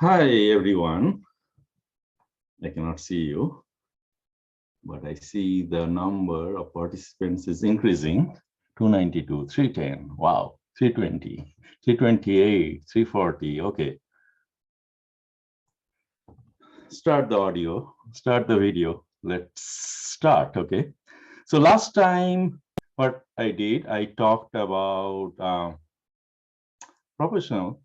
Hi, everyone. I cannot see you, but I see the number of participants is increasing. 292, 310, wow, 320, 328, 340, okay. Start the audio, start the video. Let's start, okay? So last time, what I did, I talked about propositional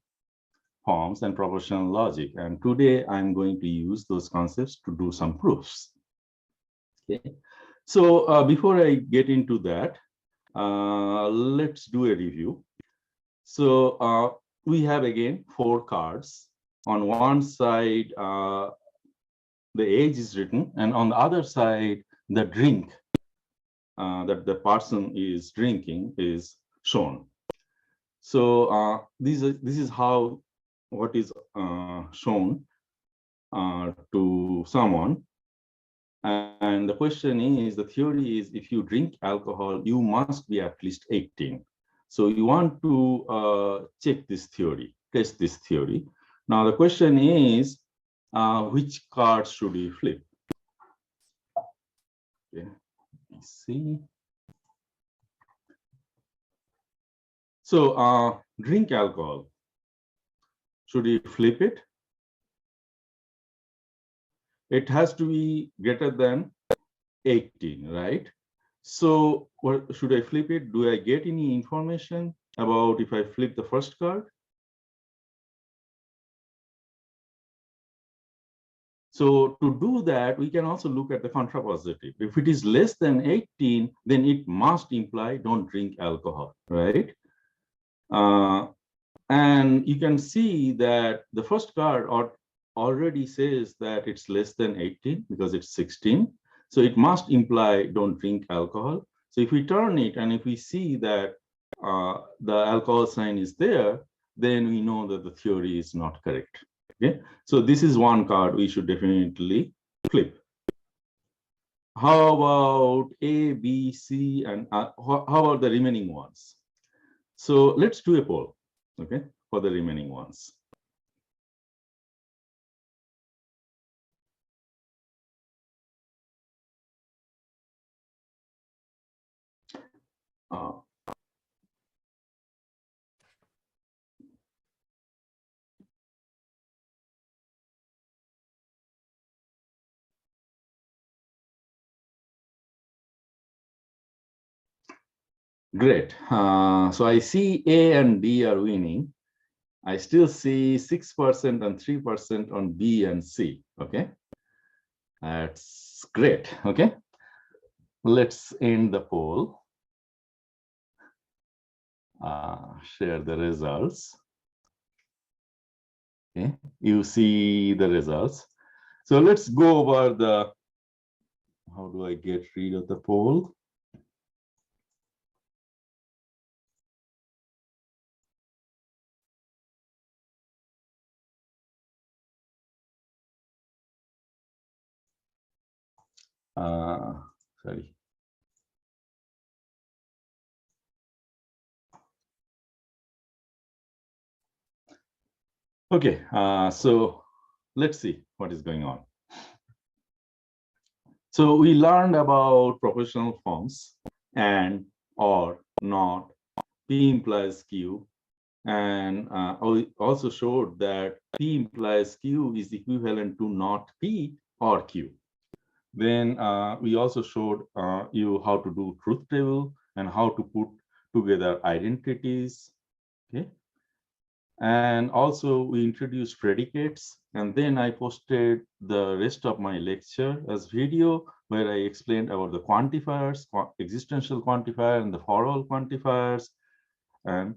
forms and propositional logic. And today I'm going to use those concepts to do some proofs. Okay. So before I get into that, let's do a review. So we have again 4 cards. On one side, the age is written, and on the other side, the drink that the person is drinking is shown. So this is how what is shown to someone. And the question is, the theory is, if you drink alcohol, you must be at least 18. So you want to check this theory, test this theory. Now the question is, which card should we flip? Okay, let me see. So drink alcohol. Should we flip it? It has to be greater than 18, right? So what should I flip it? Do I get any information about if I flip the first card? So to do that, we can also look at the contrapositive. If it is less than 18, then it must imply don't drink alcohol, right? And you can see that the first card already says that it's less than 18 because it's 16. So it must imply don't drink alcohol. So if we turn it and if we see that the alcohol sign is there, then we know that the theory is not correct. Okay, so this is one card we should definitely flip. How about A, B, C, and how about the remaining ones? So let's do a poll, okay, for the remaining ones. Great. So I see A and D are winning. I still see 6% and 3% on B and C. Okay. That's great. Okay. Let's end the poll. Share the results. Okay. You see the results. So let's go over the, how do I get rid of the poll? Sorry. Okay, so let's see what is going on. So we learned about propositional forms and, or, not, P implies Q, and we also showed that P implies Q is equivalent to not P or Q. Then we also showed you how to do truth table and how to put together identities. Okay. And also we introduced predicates, and then I posted the rest of my lecture as video where I explained about the quantifiers, existential quantifier and the for all quantifiers, and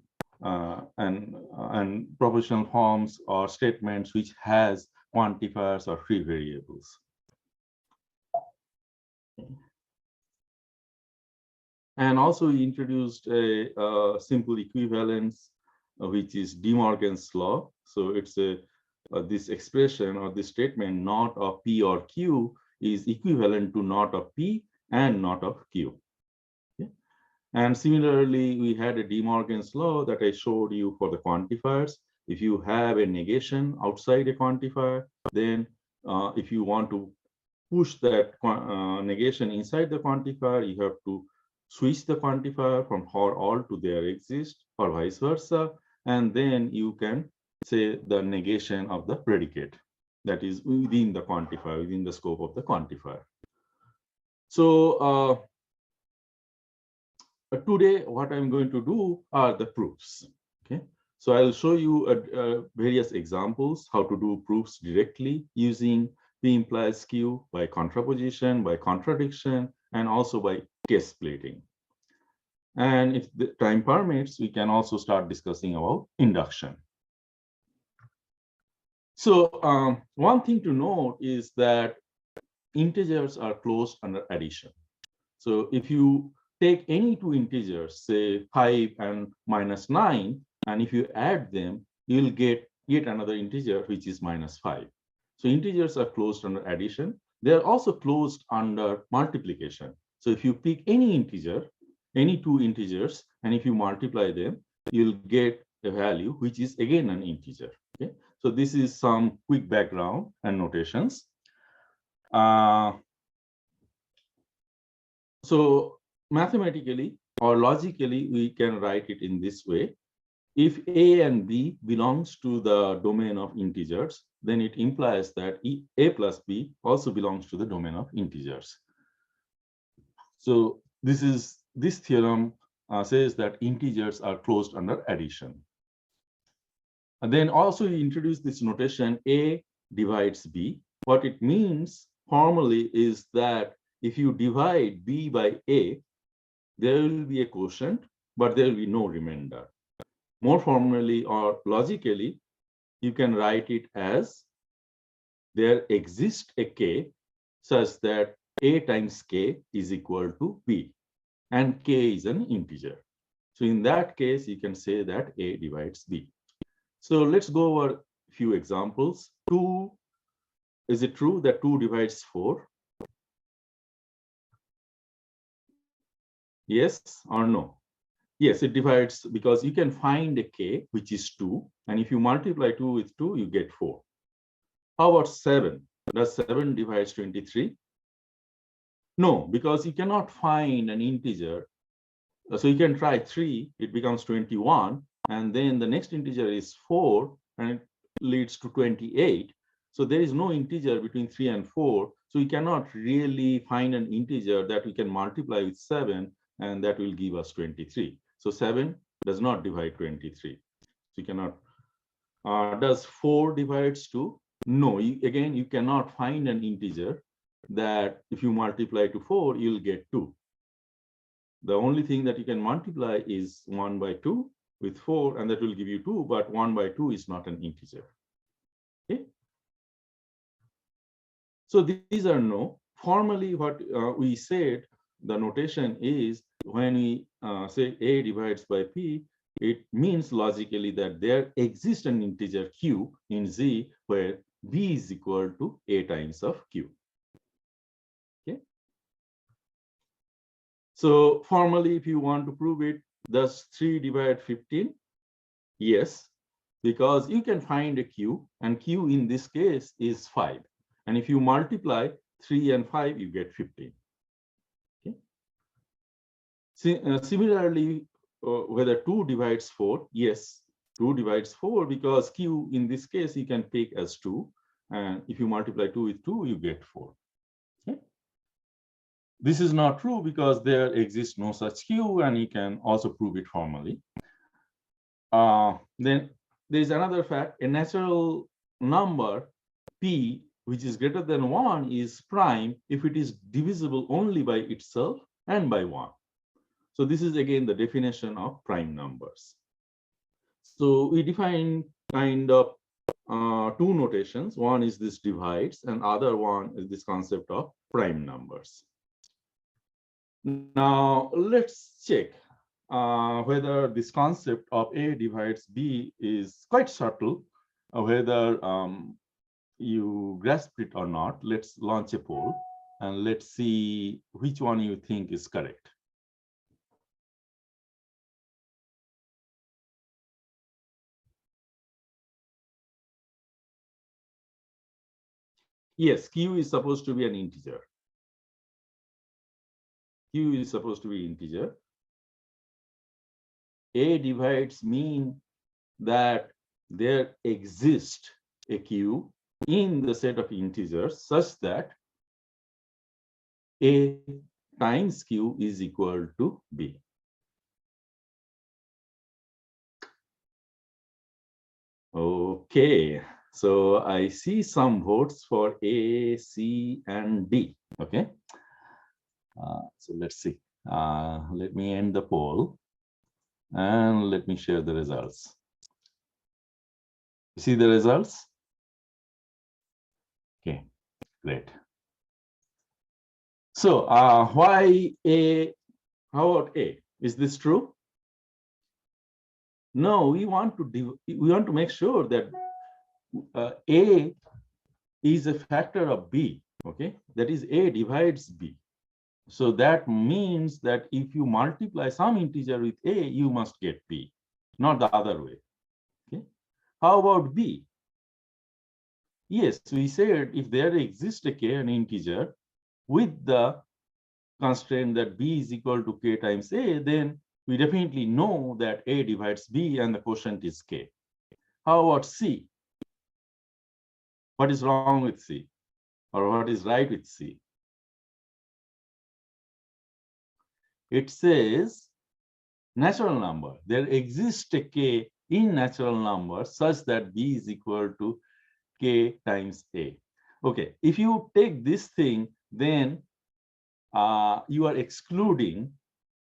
propositional forms or statements which has quantifiers or free variables. And also we introduced a simple equivalence, which is De Morgan's law. So it's this expression or this statement, not of P or Q, is equivalent to not of P and not of Q. Okay. And similarly, we had a De Morgan's law that I showed you for the quantifiers. If you have a negation outside a quantifier, then if you want to push that negation inside the quantifier, you have to switch the quantifier from for all to there exist or vice versa, and then you can say the negation of the predicate that is within the quantifier, within the scope of the quantifier. So today what I'm going to do are the proofs. Okay, so I'll show you various examples how to do proofs directly using P implies Q by contraposition, by contradiction, and also by case splitting. And if the time permits, we can also start discussing about induction. So one thing to note is that integers are closed under addition. So if you take any two integers, say 5 and -9, and if you add them, you'll get yet another integer, which is -5. So integers are closed under addition. They are also closed under multiplication. So if you pick any integer, any two integers, and if you multiply them, you'll get a value, which is again an integer. Okay, so this is some quick background and notations. So mathematically or logically, we can write it in this way. If A and B belongs to the domain of integers, then it implies that A plus B also belongs to the domain of integers. So this theorem says that integers are closed under addition. And then also we introduce this notation A divides B. What it means formally is that if you divide B by A, there will be a quotient, but there will be no remainder. More formally or logically, you can write it as there exists a K such that A times K is equal to B, and K is an integer. So in that case, you can say that A divides B. So let's go over a few examples. 2, is it true that 2 divides 4? Yes or no? Yes, it divides because you can find a K, which is 2. And if you multiply 2 with 2, you get 4. How about 7? Does 7 divides 23? No, because you cannot find an integer. So you can try 3, it becomes 21. And then the next integer is 4, and it leads to 28. So there is no integer between 3 and 4. So we cannot really find an integer that we can multiply with 7, and that will give us 23. So 7 does not divide 23. So you cannot. Does 4 divides 2? No, again, you cannot find an integer that if you multiply to 4, you'll get 2. The only thing that you can multiply is 1 by 2 with 4, and that will give you 2, but 1 by 2 is not an integer. Okay. So these are no. Formally, what we said, the notation is when we say A divides by P, it means logically that there exists an integer Q in Z where B is equal to A times of Q. Okay. So formally, if you want to prove it, does 3 divide 15? Yes, because you can find a Q, and Q in this case is 5. And if you multiply 3 and 5, you get 15. Okay. Similarly, whether 2 divides 4, yes, 2 divides 4 because Q in this case you can take as 2. And if you multiply 2 with 2, you get 4. Okay. This is not true because there exists no such Q, and you can also prove it formally. Then there is another fact, a natural number P which is greater than 1 is prime if it is divisible only by itself and by 1. So this is again the definition of prime numbers. So we define kind of two notations. One is this divides, and other one is this concept of prime numbers. Now let's check whether this concept of A divides B is quite subtle, whether you grasp it or not. Let's launch a poll and let's see which one you think is correct. Yes, q is supposed to be an integer. Q is supposed to be integer. A divides mean that there exists a q in the set of integers such that A times q is equal to B. Okay, so I see some votes for A, C, and D. Okay, so let's see. Let me end the poll and let me share the results. See the results? Okay, great. So why A? How about A? Is this true? No, we want to make sure that A is a factor of B. Okay, that is A divides B. So that means that if you multiply some integer with A, you must get B, not the other way. Okay. How about B? Yes, we said if there exists a K, an integer, with the constraint that B is equal to K times A, then we definitely know that A divides B and the quotient is K. How about C? What is wrong with C? Or what is right with C? It says natural number. There exists a K in natural number such that B is equal to K times A. Okay, if you take this thing, then you are excluding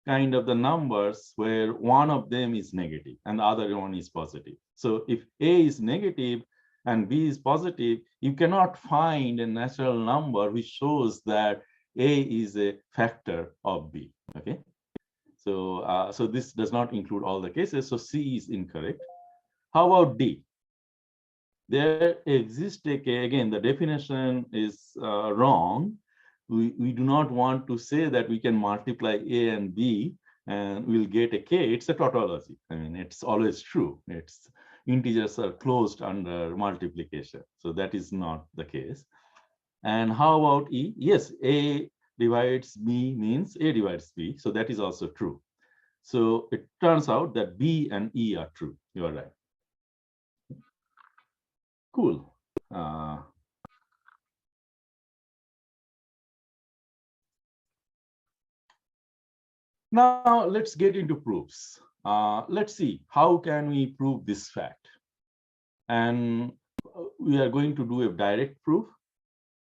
kind of the numbers where one of them is negative and the other one is positive. So if A is negative and B is positive, you cannot find a natural number which shows that A is a factor of B. Okay. So, so this does not include all the cases. So C is incorrect. How about D? There exists a K. Again, the definition is wrong. We do not want to say that we can multiply A and B and we'll get a K. It's a tautology. I mean, it's always true. It's integers are closed under multiplication. So that is not the case. And how about E? Yes, A divides B means A divides B. So that is also true. So it turns out that B and E are true. You are right. Cool. Now let's get into proofs. Let's see how can we prove this fact. And we are going to do a direct proof.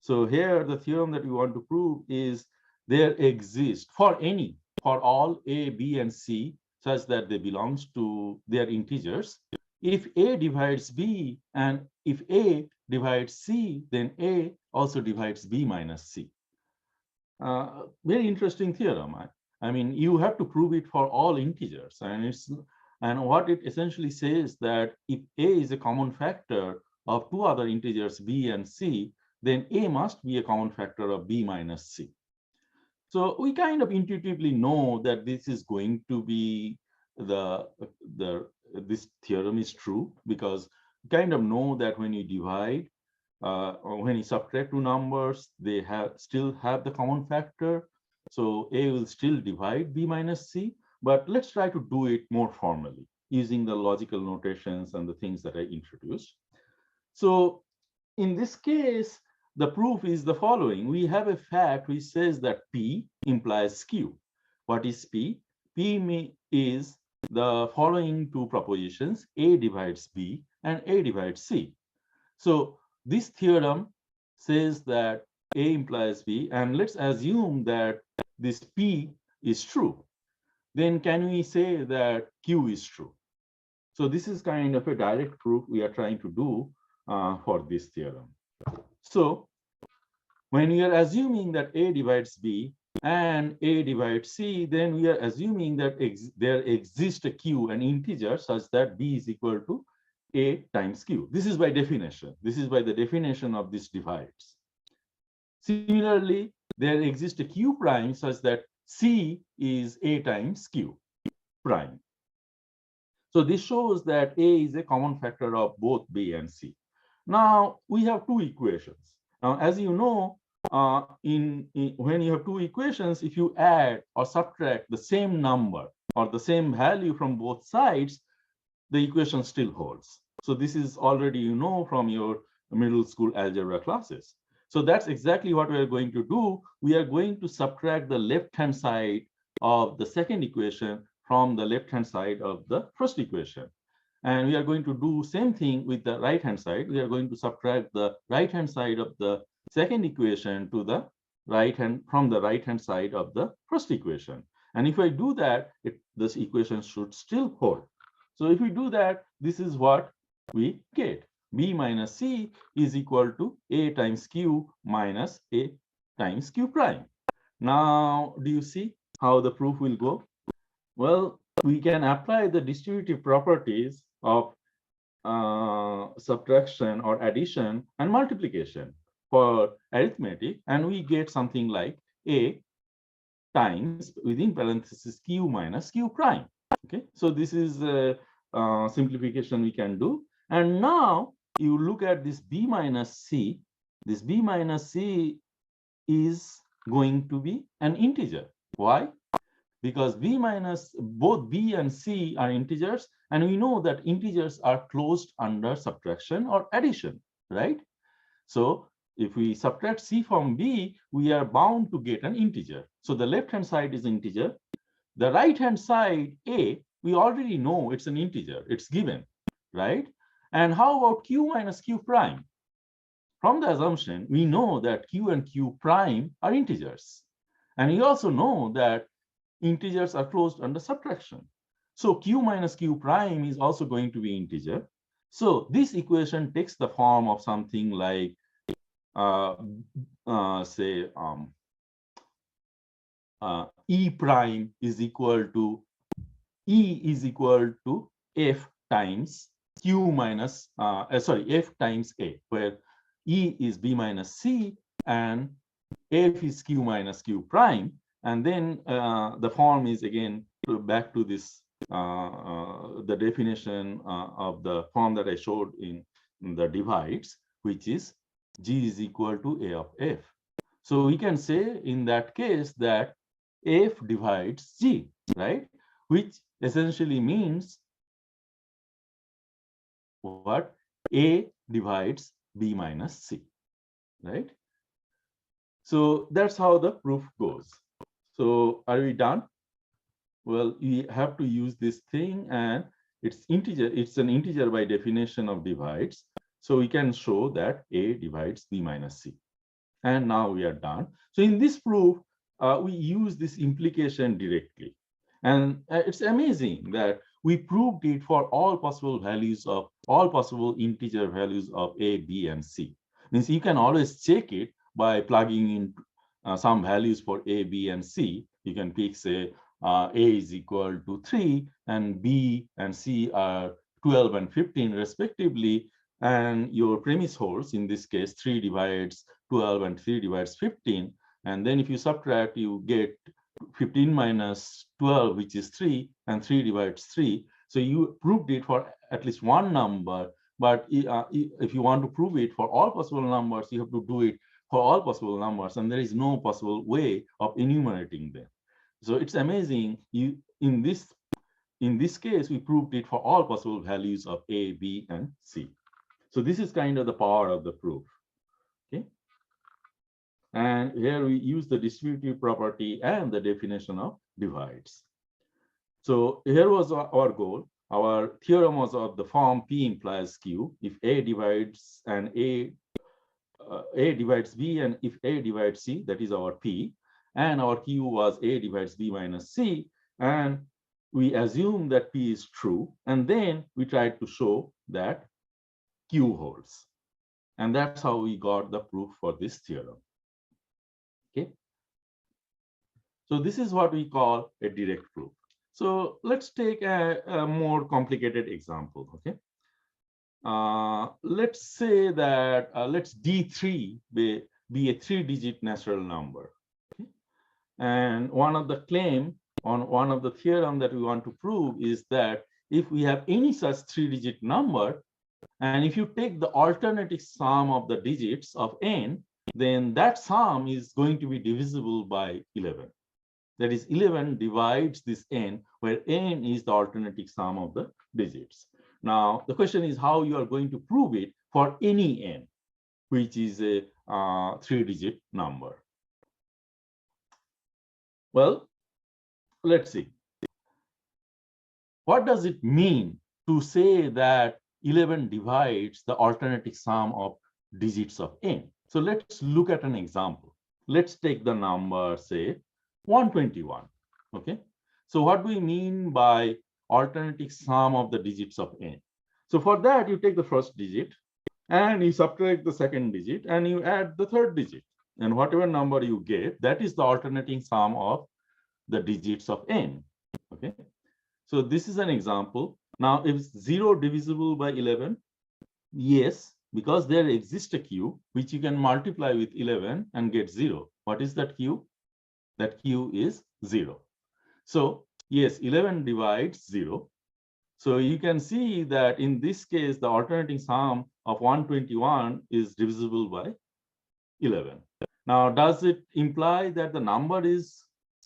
So here the theorem that we want to prove is there exists for all A, B, and C such that they belongs to their integers. If A divides B and if A divides C, then A also divides B minus C. Very interesting theorem. I mean, you have to prove it for all integers, and what it essentially says that if A is a common factor of two other integers B and C, then A must be a common factor of B minus C. So we kind of intuitively know that this is going to be this theorem is true because you kind of know that when you divide, when you subtract two numbers, they still have the common factor. So A will still divide B minus C, but let's try to do it more formally using the logical notations and the things that I introduced. So in this case, the proof is the following. We have a fact which says that P implies Q. What is P? P is the following two propositions, A divides B and A divides C. So this theorem says that A implies B, and let's assume that this P is true. Then can we say that Q is true? So this is kind of a direct proof we are trying to do for this theorem. So when we are assuming that A divides B and A divides C, then we are assuming that there exists a Q, an integer, such that B is equal to A times Q. This is by definition. This is by the definition of this divides. Similarly, there exists a Q prime such that C is A times Q prime. So this shows that A is a common factor of both B and C. Now we have two equations. Now, as you know, when you have two equations, if you add or subtract the same number or the same value from both sides, the equation still holds. So this is already you know from your middle school algebra classes. So that's exactly what we are going to do. We are going to subtract the left-hand side of the second equation from the left-hand side of the first equation. And we are going to do same thing with the right-hand side. We are going to subtract the right-hand side of the second equation to the from the right-hand side of the first equation. And if I do that, this equation should still hold. So if we do that, this is what we get. B minus C is equal to A times Q minus A times Q prime. Now, do you see how the proof will go? Well, we can apply the distributive properties of subtraction or addition and multiplication for arithmetic, and we get something like A times within parentheses Q minus Q prime. Okay, so this is a simplification we can do. And now you look at this B minus C. This B minus C is going to be an integer. Why? Because both B and C are integers, and we know that integers are closed under subtraction or addition, right? So if we subtract C from B, we are bound to get an integer. So the left-hand side is integer. The right-hand side, A, we already know it's an integer. It's given, right? And how about Q minus Q prime? From the assumption, we know that Q and Q prime are integers. And we also know that integers are closed under subtraction. So Q minus Q prime is also going to be integer. So this equation takes the form of something like, say, E prime is equal to, E is equal to F times Q minus, F times A, where E is B minus C and F is Q minus Q prime. And then the form is again back to this, the definition of the form that I showed in the divides, which is G is equal to A of F. So we can say in that case that F divides G, right? Which essentially means what? A divides B minus C, right? So that's how the proof goes. So are we done? Well, we have to use this thing, and it's integer. It's an integer by definition of divides. So we can show that A divides B minus C. And now we are done. So in this proof, we use this implication directly. And it's amazing that we proved it for all possible values of all possible integer values of A, B, and C. Means you can always check it by plugging in some values for A, B, and C. You can pick, say, A is equal to 3, and B and C are 12 and 15 respectively. And your premise holds. In this case, 3 divides 12 and 3 divides 15. And then if you subtract, you get 15 minus 12, which is 3, and 3 divides 3. So you proved it for at least one number. But if you want to prove it for all possible numbers, you have to do it for all possible numbers. And there is no possible way of enumerating them. So it's amazing. In this case, we proved it for all possible values of A, B, and C. So this is kind of the power of the proof. Okay. And here we use the distributive property and the definition of divides. So here was our goal. Our theorem was of the form P implies Q. If A divides and A divides B, and if A divides C, that is our P. And our Q was A divides B minus C. And we assume that P is true. And then we tried to show that Q holds. And that's how we got the proof for this theorem. Okay. So this is what we call a direct proof. So let's take a more complicated example. Okay. Let's say that let's D3 be a 3-digit natural number. Okay? And one of the theorem that we want to prove is that if we have any such 3-digit number, and if you take the alternative sum of the digits of n, then that sum is going to be divisible by 11. That is, 11 divides this n, where n is the alternating sum of the digits. Now, the question is how you are going to prove it for any n, which is a 3-digit number. Well, let's see. What does it mean to say that 11 divides the alternating sum of digits of n? So let's look at an example. Let's take the number, say, 121. Okay. So what do we mean by alternating sum of the digits of n? So for that, you take the first digit and you subtract the second digit and you add the third digit. And whatever number you get, that is the alternating sum of the digits of n. Okay. So this is an example. Now, if 0 divisible by 11, yes, because there exists a q which you can multiply with 11 and get 0. What is that q? That q is 0. So yes, 11 divides 0. So you can see that in this case, the alternating sum of 121 is divisible by 11. Now, does it imply that the number is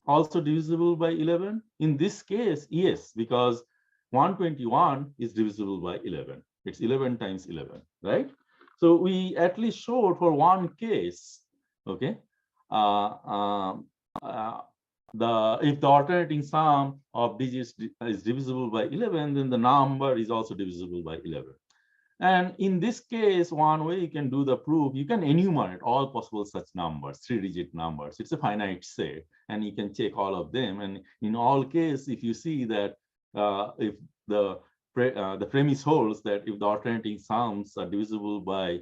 also divisible by 11? In this case, yes, because 121 is divisible by 11. It's 11 times 11, right? So we at least showed for one case, okay, if the alternating sum of digits is divisible by 11, then the number is also divisible by 11. And in this case, one way you can do the proof, you can enumerate all possible such numbers, 3-digit numbers. It's a finite set, and you can check all of them. And in all cases, if you see that if the premise holds that if the alternating sums are divisible by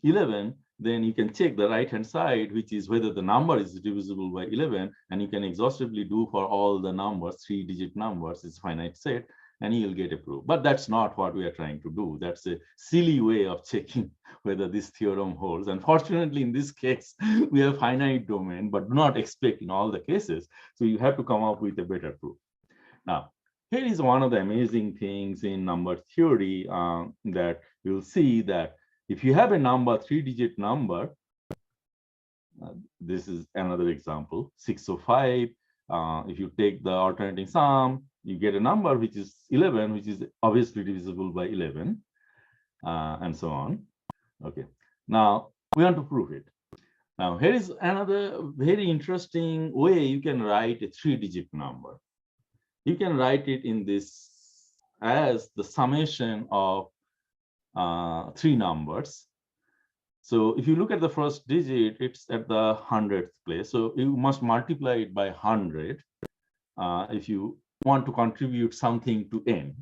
11, then you can check the right-hand side, which is whether the number is divisible by 11, and you can exhaustively do for all the numbers, 3-digit numbers, it's finite set, and you'll get a proof. But that's not what we are trying to do. That's a silly way of checking whether this theorem holds. Unfortunately, in this case, we have finite domain, but do not expect in all the cases. So you have to come up with a better proof. Now, here is one of the amazing things in number theory that you'll see that if you have a number, 3-digit number, this is another example, 605. If you take the alternating sum, you get a number which is 11, which is obviously divisible by 11, and so on. Okay. Now, we want to prove it. Now, here is another very interesting way you can write a 3-digit number. You can write it in this as the summation of 3 numbers. So if you look at the first digit, it's at the 100th place. So you must multiply it by 100 if you want to contribute something to n.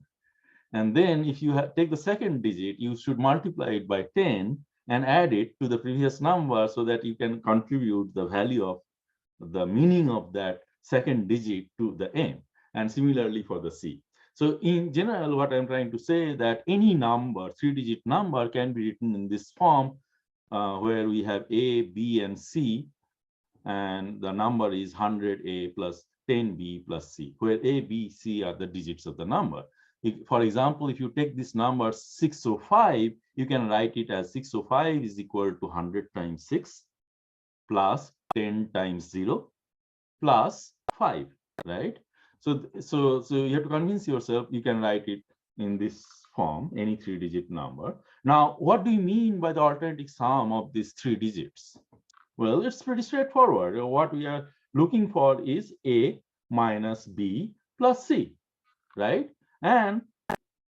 And then if you take the second digit, you should multiply it by 10 and add it to the previous number so that you can contribute the value of the meaning of that second digit to the n. And similarly for the c. So in general, what I'm trying to say that any number, 3-digit number, can be written in this form where we have a, b, and c, and the number is 100a plus 10b plus c, where a, b, c are the digits of the number. For example, if you take this number 605, you can write it as 605 is equal to 100 times 6 plus 10 times 0 plus 5, right? So you have to convince yourself you can write it in this form, any 3-digit number. Now, what do you mean by the alternating sum of these 3 digits? Well, it's pretty straightforward. What we are looking for is a minus b plus c, right? And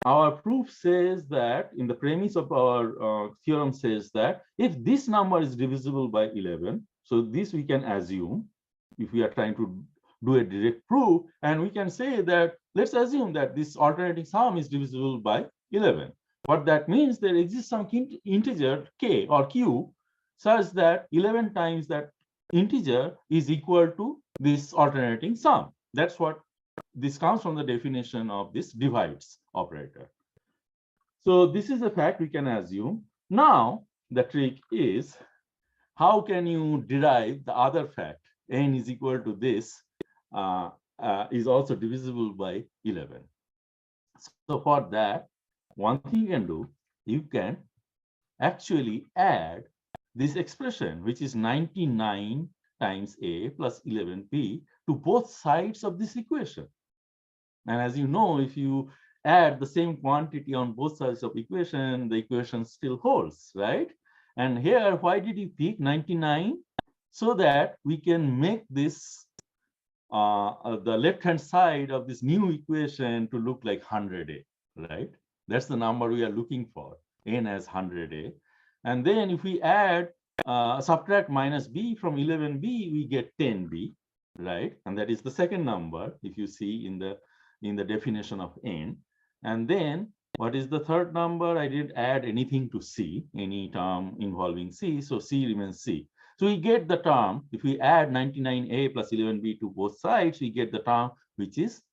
our proof says that, in the premise of our theorem says that if this number is divisible by 11, so this we can assume if we are trying to do a direct proof, and we can say that let's assume that this alternating sum is divisible by 11. What that means, there exists some integer k or q such that 11 times that integer is equal to this alternating sum. That's what this comes from, the definition of this divides operator. So this is a fact we can assume. Now the trick is, how can you derive the other fact, n is equal to this is also divisible by 11. So for that, one thing you can do, you can actually add this expression, which is 99 times a plus 11b, to both sides of this equation. And as you know, if you add the same quantity on both sides of equation, the equation still holds, right? And here, why did you pick 99? So that we can make this the left-hand side of this new equation to look like 100a, right? That's the number we are looking for, n as 100a. And then if we add, subtract minus b from 11b, we get 10b, right? And that is the second number, if you see in the definition of n. And then what is the third number? I didn't add anything to c, any term involving c, so c remains c. So we get the term, if we add 99a plus 11b to both sides, we get the term which is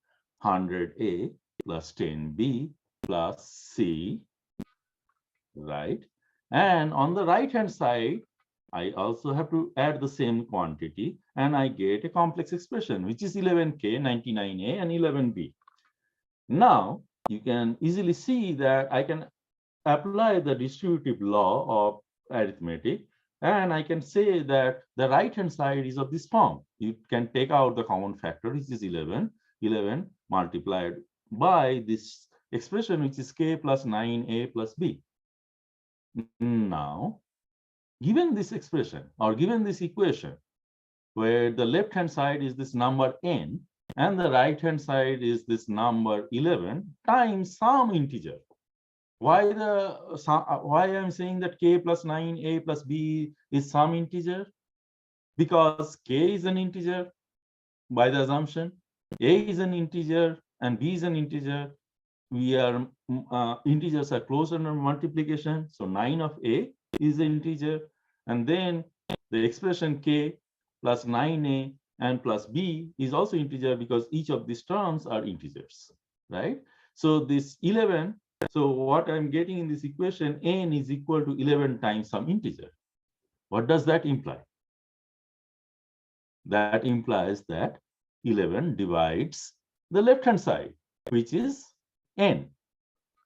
100a plus 10b plus c, right? And on the right-hand side, I also have to add the same quantity, and I get a complex expression, which is 11k, 99a, and 11b. Now, you can easily see that I can apply the distributive law of arithmetic, and I can say that the right-hand side is of this form. You can take out the common factor, which is 11, 11 multiplied by this expression, which is k plus 9a plus b. Now, given this expression or given this equation, where the left-hand side is this number n, and the right-hand side is this number 11 times some integer. Why I'm saying that k plus 9a plus b is some integer? Because k is an integer by the assumption, a is an integer, and b is an integer. We are integers are close under multiplication, so 9 of a is an integer, and then the expression k plus 9a and plus b is also integer because each of these terms are integers, right? So this 11, so what I'm getting in this equation, n is equal to 11 times some integer. What does that imply? That implies that 11 divides the left-hand side, which is n.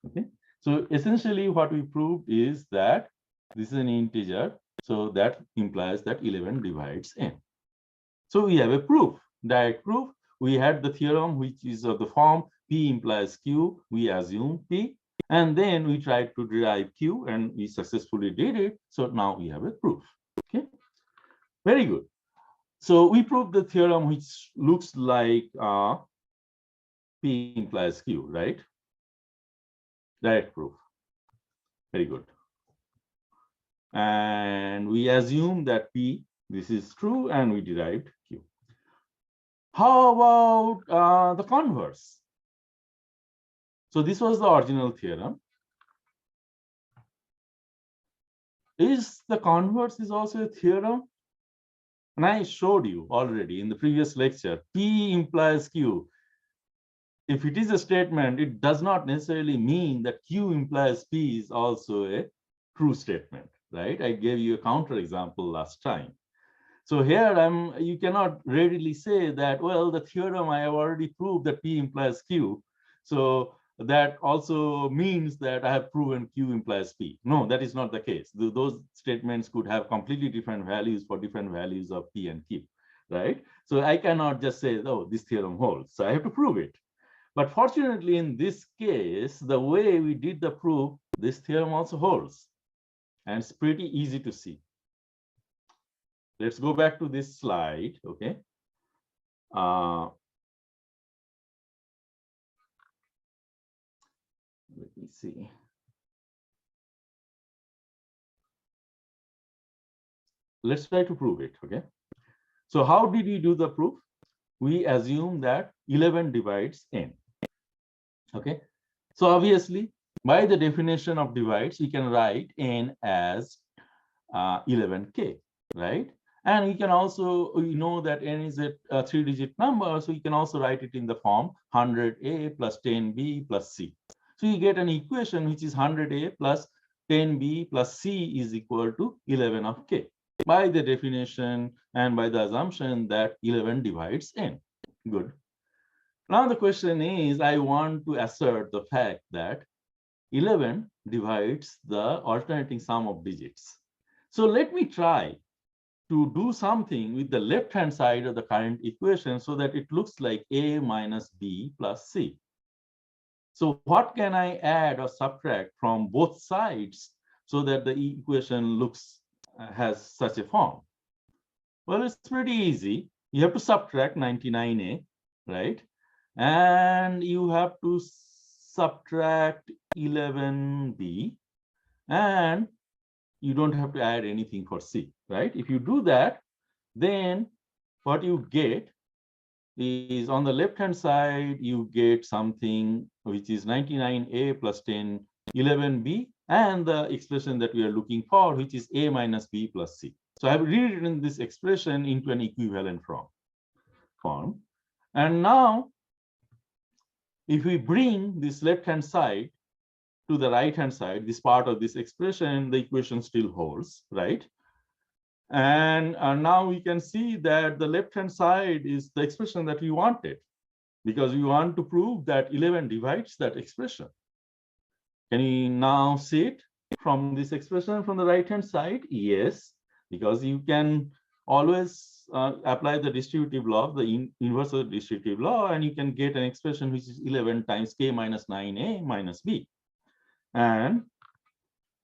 Okay. So essentially what we proved is that this is an integer, so that implies that 11 divides n. So we have a proof, direct proof. We had the theorem, which is of the form P implies Q. We assume P, and then we tried to derive Q, and we successfully did it. So now we have a proof. Okay, very good. So we proved the theorem, which looks like P implies Q, right? Direct proof. Very good. And we assume that P, this is true, and we derived Q. How about the converse? So this was the original theorem. Is the converse is also a theorem? And I showed you already in the previous lecture, P implies Q. If it is a statement, it does not necessarily mean that Q implies P is also a true statement, right? I gave you a counter example last time. So here you cannot readily say that, well, the theorem I have already proved that P implies Q. So that also means that I have proven Q implies P. No, that is not the case. Those statements could have completely different values for different values of P and Q, right? So I cannot just say, oh, this theorem holds. So I have to prove it. But fortunately, in this case, the way we did the proof, this theorem also holds. And it's pretty easy to see. Let's go back to this slide, okay? Let me see. Let's try to prove it, okay? So how did we do the proof? We assume that 11 divides n, okay? So obviously, by the definition of divides, we can write n as 11k, right? And we can also, we know that n is a 3-digit number, so you can also write it in the form 100a plus 10b plus c. So you get an equation which is 100a plus 10b plus c is equal to 11 of k, by the definition and by the assumption that 11 divides n. Good. Now the question is, I want to assert the fact that 11 divides the alternating sum of digits. So let me try to do something with the left-hand side of the current equation so that it looks like A minus B plus C. So what can I add or subtract from both sides so that the equation has such a form? Well, it's pretty easy. You have to subtract 99A, right? And you have to subtract 11B, and you don't have to add anything for C, right? If you do that, then what you get is on the left-hand side, you get something which is 99A plus 10, 11B, and the expression that we are looking for, which is A minus B plus C. So I have rewritten this expression into an equivalent form. And now, if we bring this left-hand side to the right-hand side, this part of this expression, the equation still holds, right? And now we can see that the left-hand side is the expression that we wanted, because we want to prove that 11 divides that expression. Can you now see it from this expression from the right-hand side? Yes, because you can always apply the distributive law, the inverse of the distributive law, and you can get an expression which is 11 times k minus 9a minus b. And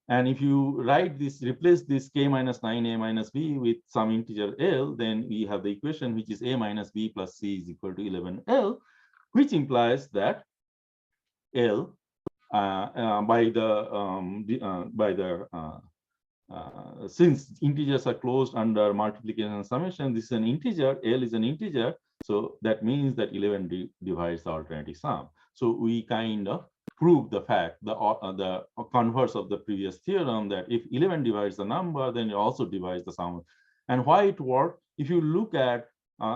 if you write this, replace this k minus 9a minus b with some integer l, then we have the equation which is a minus b plus c is equal to 11l, which implies that l since integers are closed under multiplication and summation, this is an integer, L is an integer, so that means that 11 divides the alternative sum. So we kind of prove the fact, the converse of the previous theorem, that if 11 divides the number, then it also divides the sum. And why it worked, if you look at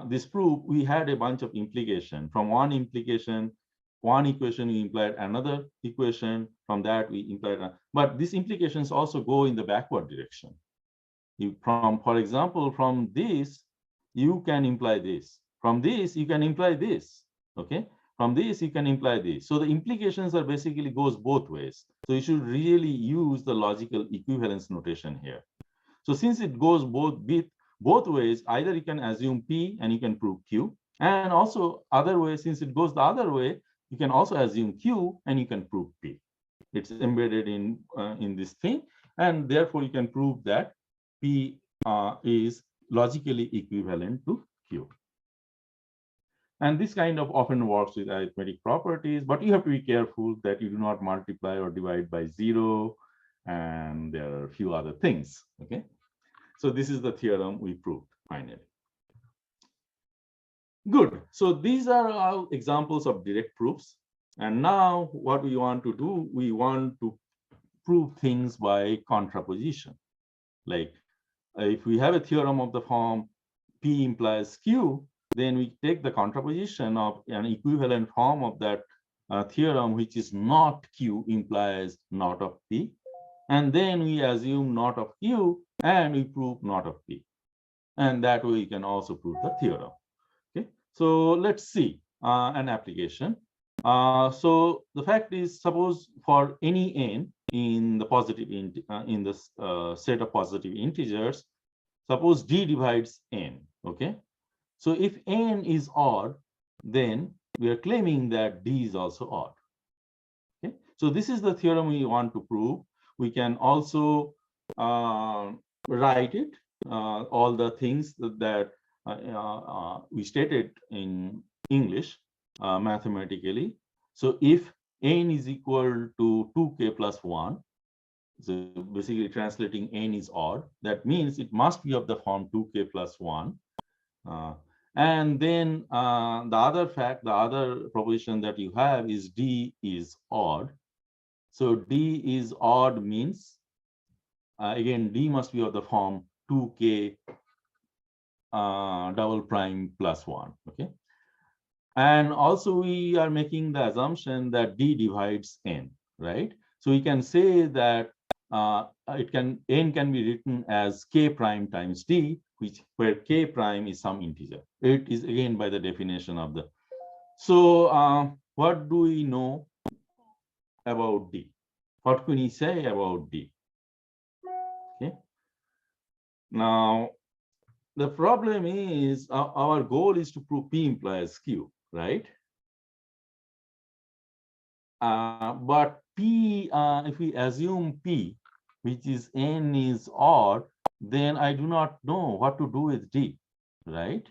this proof, we had a bunch of implication. From one equation, we implied another equation. From that, we implied, but these implications also go in the backward direction. For example, from this, you can imply this. From this, you can imply this. Okay. From this, you can imply this. So the implications are basically goes both ways. So you should really use the logical equivalence notation here. So since it goes both ways, either you can assume P and you can prove Q, and also other way, since it goes the other way, you can also assume Q and you can prove P. It's embedded in this thing, and therefore you can prove that P is logically equivalent to Q. And this kind of often works with arithmetic properties, but you have to be careful that you do not multiply or divide by 0, and there are a few other things. Okay, so this is the theorem we proved finally. Good. So these are all examples of direct proofs. And now what we want to do, we want to prove things by contraposition. Like if we have a theorem of the form P implies Q, then we take the contraposition of an equivalent form of that theorem, which is not Q implies not of P. And then we assume not of Q and we prove not of P. And that way we can also prove the theorem. Okay, so let's see an application. So the fact is, suppose for any n in the positive in this set of positive integers, suppose d divides n. Okay, so if n is odd, then we are claiming that d is also odd. Okay, so this is the theorem we want to prove. We can also write it, all the things that we stated in English mathematically. So if n is equal to 2k plus 1, so basically translating n is odd, that means it must be of the form 2k plus 1. And then the other proposition that you have is d is odd. So d is odd means, again, d must be of the form 2k double prime plus 1. Okay. And also we are making the assumption that d divides n, right? So we can say that n can be written as k prime times d, where k prime is some integer. It is again by the definition of the. So what do we know about d? What can we say about d? Okay. Now, the problem is our goal is to prove P implies Q, right? But P, if we assume P, which is N is odd, then I do not know what to do with D, right?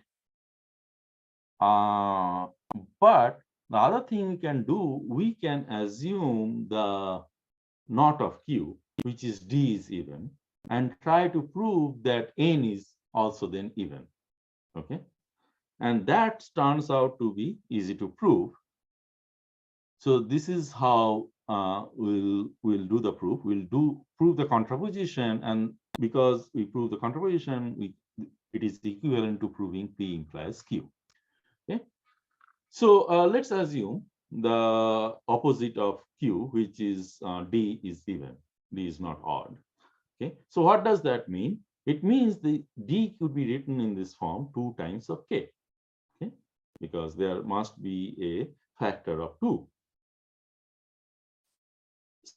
But the other thing we can do, we can assume the not of Q, which is D is even, and try to prove that N is also then even, okay? And that turns out to be easy to prove. So this is how we'll do the proof. We'll prove the contraposition, and because we prove the contraposition, it is equivalent to proving P implies Q. Okay. So let's assume the opposite of Q, which is D is even. D is not odd. Okay. So what does that mean? It means the D could be written in this form 2 times of K. Okay. Because there must be a factor of 2.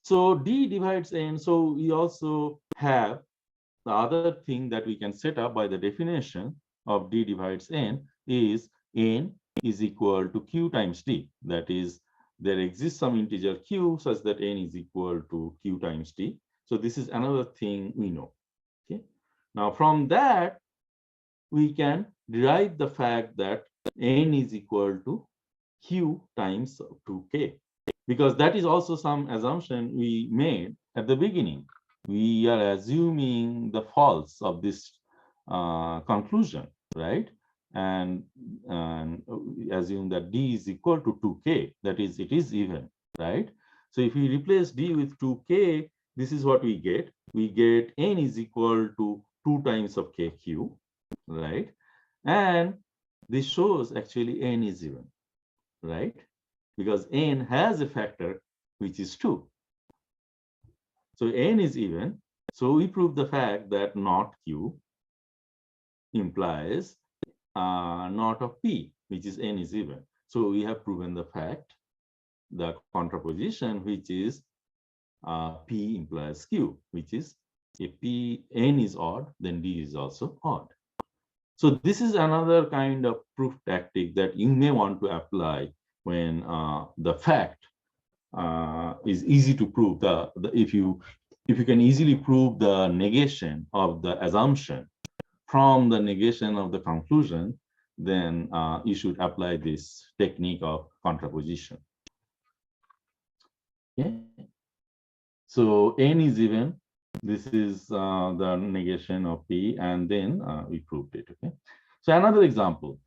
So D divides N. So we also have the other thing that we can set up by the definition of D divides N is N is equal to Q times D. That is, there exists some integer Q such that N is equal to Q times D. So this is another thing we know. Okay. Now from that, we can derive the fact that N is equal to Q times 2K. Because that is also some assumption we made at the beginning. We are assuming the false of this conclusion, right? And assume that D is equal to 2K, that is, it is even, right? So if we replace D with 2K, this is what we get. We get N is equal to 2 times of KQ, right? And this shows actually N is even, right? Because N has a factor which is 2. So N is even. So we prove the fact that not Q implies not of P, which is N is even. So we have proven the fact, the contraposition, which is P implies Q, which is if N is odd, then D is also odd. So this is another kind of proof tactic that you may want to apply when the fact is easy to prove. If you can easily prove the negation of the assumption from the negation of the conclusion, then you should apply this technique of contraposition. Okay. So N is even. This is the negation of P, and then we proved it. Okay. So another example.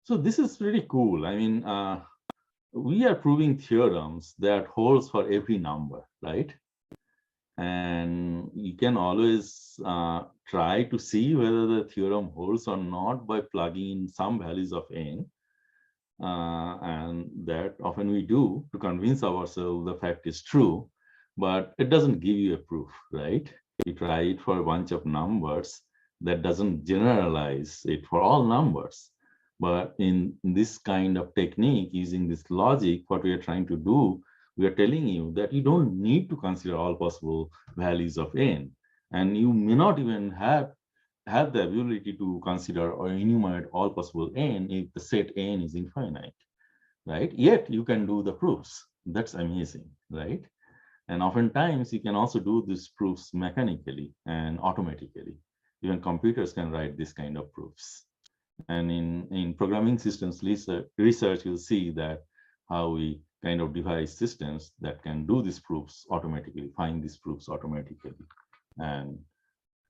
So this is pretty cool. I mean, we are proving theorems that holds for every number, right? And you can always try to see whether the theorem holds or not by plugging in some values of N. And that often we do to convince ourselves the fact is true, but it doesn't give you a proof, right? You try it for a bunch of numbers, that doesn't generalize it for all numbers. But in this kind of technique, using this logic, what we are trying to do, we are telling you that you don't need to consider all possible values of N. And you may not even have the ability to consider or enumerate all possible N if the set N is infinite, right? Yet you can do the proofs. That's amazing, right? And oftentimes you can also do these proofs mechanically and automatically. Even computers can write this kind of proofs. And in programming systems research, you'll see that how we kind of devise systems that can do these proofs automatically, find these proofs automatically, and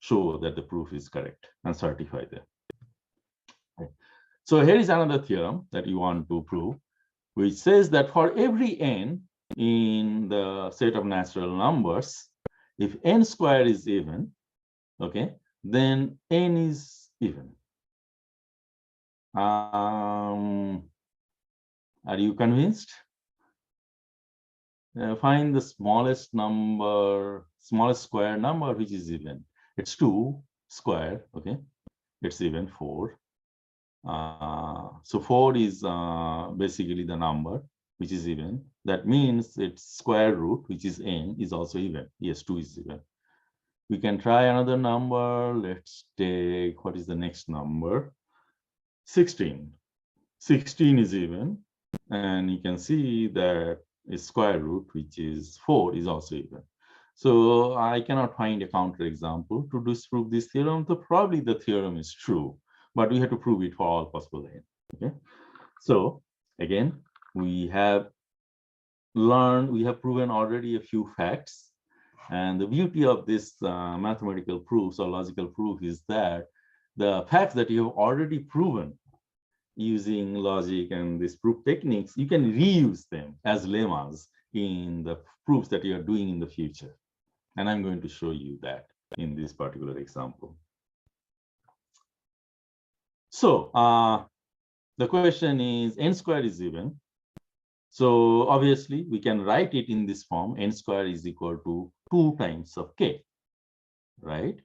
show that the proof is correct and certify them. Okay. So here is another theorem that you want to prove, which says that for every N in the set of natural numbers, if N squared is even, okay, then N is even. Are you convinced? Find the smallest square number which is even. It's 2 squared, okay? It's even 4. So 4 is basically the number which is even. That means its square root, which is N, is also even. Yes, 2 is even. We can try another number. Let's take, what is the next number? 16. 16 is even, and you can see that a square root, which is 4, is also even. So I cannot find a counterexample to disprove this theorem. So probably the theorem is true, but we have to prove it for all possible n. Okay. So again, we have proven already a few facts. And the beauty of this mathematical proofs or logical proof is that the facts that you have already proven using logic and these proof techniques, you can reuse them as lemmas in the proofs that you are doing in the future. And I'm going to show you that in this particular example. So the question is, n squared is even. So obviously, we can write it in this form, n squared is equal to 2 times of k, right?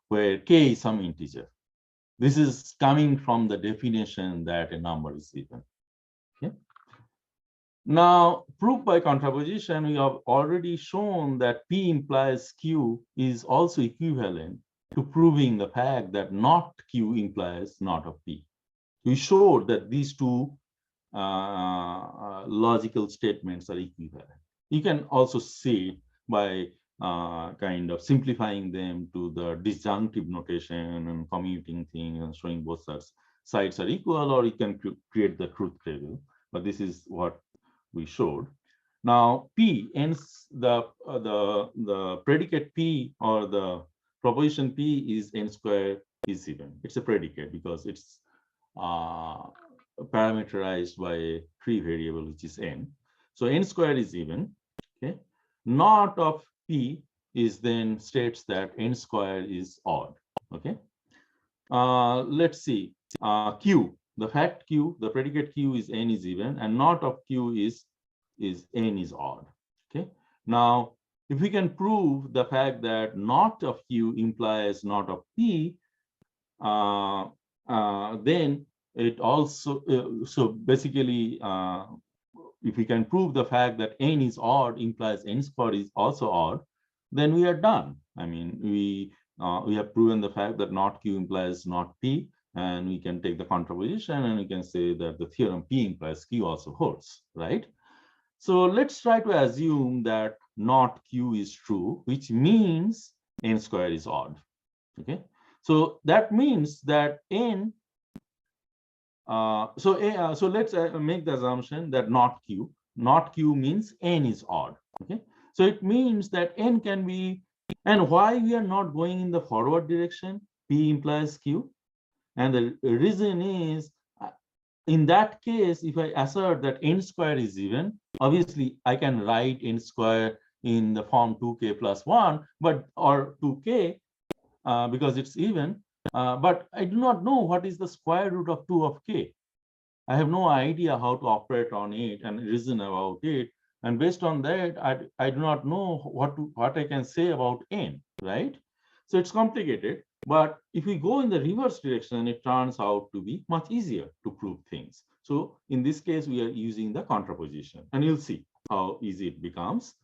Where k is some integer. This is coming from the definition that a number is even. Okay. Now, proof by contraposition, we have already shown that P implies Q is also equivalent to proving the fact that not Q implies not of P. We showed that these two logical statements are equivalent. You can also see it by kind of simplifying them to the disjunctive notation and commuting thing and showing both sides are equal, or you can create the truth table. But this is what we showed. Now P ends the predicate P or the proposition P is n squared is even. It's a predicate because it's parameterized by a free variable, which is n. So n squared is even. Okay. Not of P is then states that n squared is odd. Okay. Let's see. Q, the fact Q, the predicate Q is n is even, and not of Q is n is odd. Okay. Now, if we can prove the fact that not of Q implies not of P, then it also so basically if we can prove the fact that n is odd implies n squared is also odd, then we are done. I mean, we have proven the fact that not Q implies not P, and we can take the contraposition and we can say that the theorem P implies Q also holds, right? So let's try to assume that not Q is true, which means n squared is odd. Okay, so that means that n. So let's make the assumption that not Q means n is odd. Okay, so it means that n can be, and why we are not going in the forward direction? P implies Q, and the reason is, in that case, if I assert that n squared is even, obviously I can write n squared in the form 2k plus 1, but or 2k because it's even. But I do not know what is the square root of 2 of k. I have no idea how to operate on it and reason about it. And based on that, I do not know what I can say about n, right? So it's complicated. But if we go in the reverse direction, it turns out to be much easier to prove things. So in this case, we are using the contraposition, and you'll see how easy it becomes.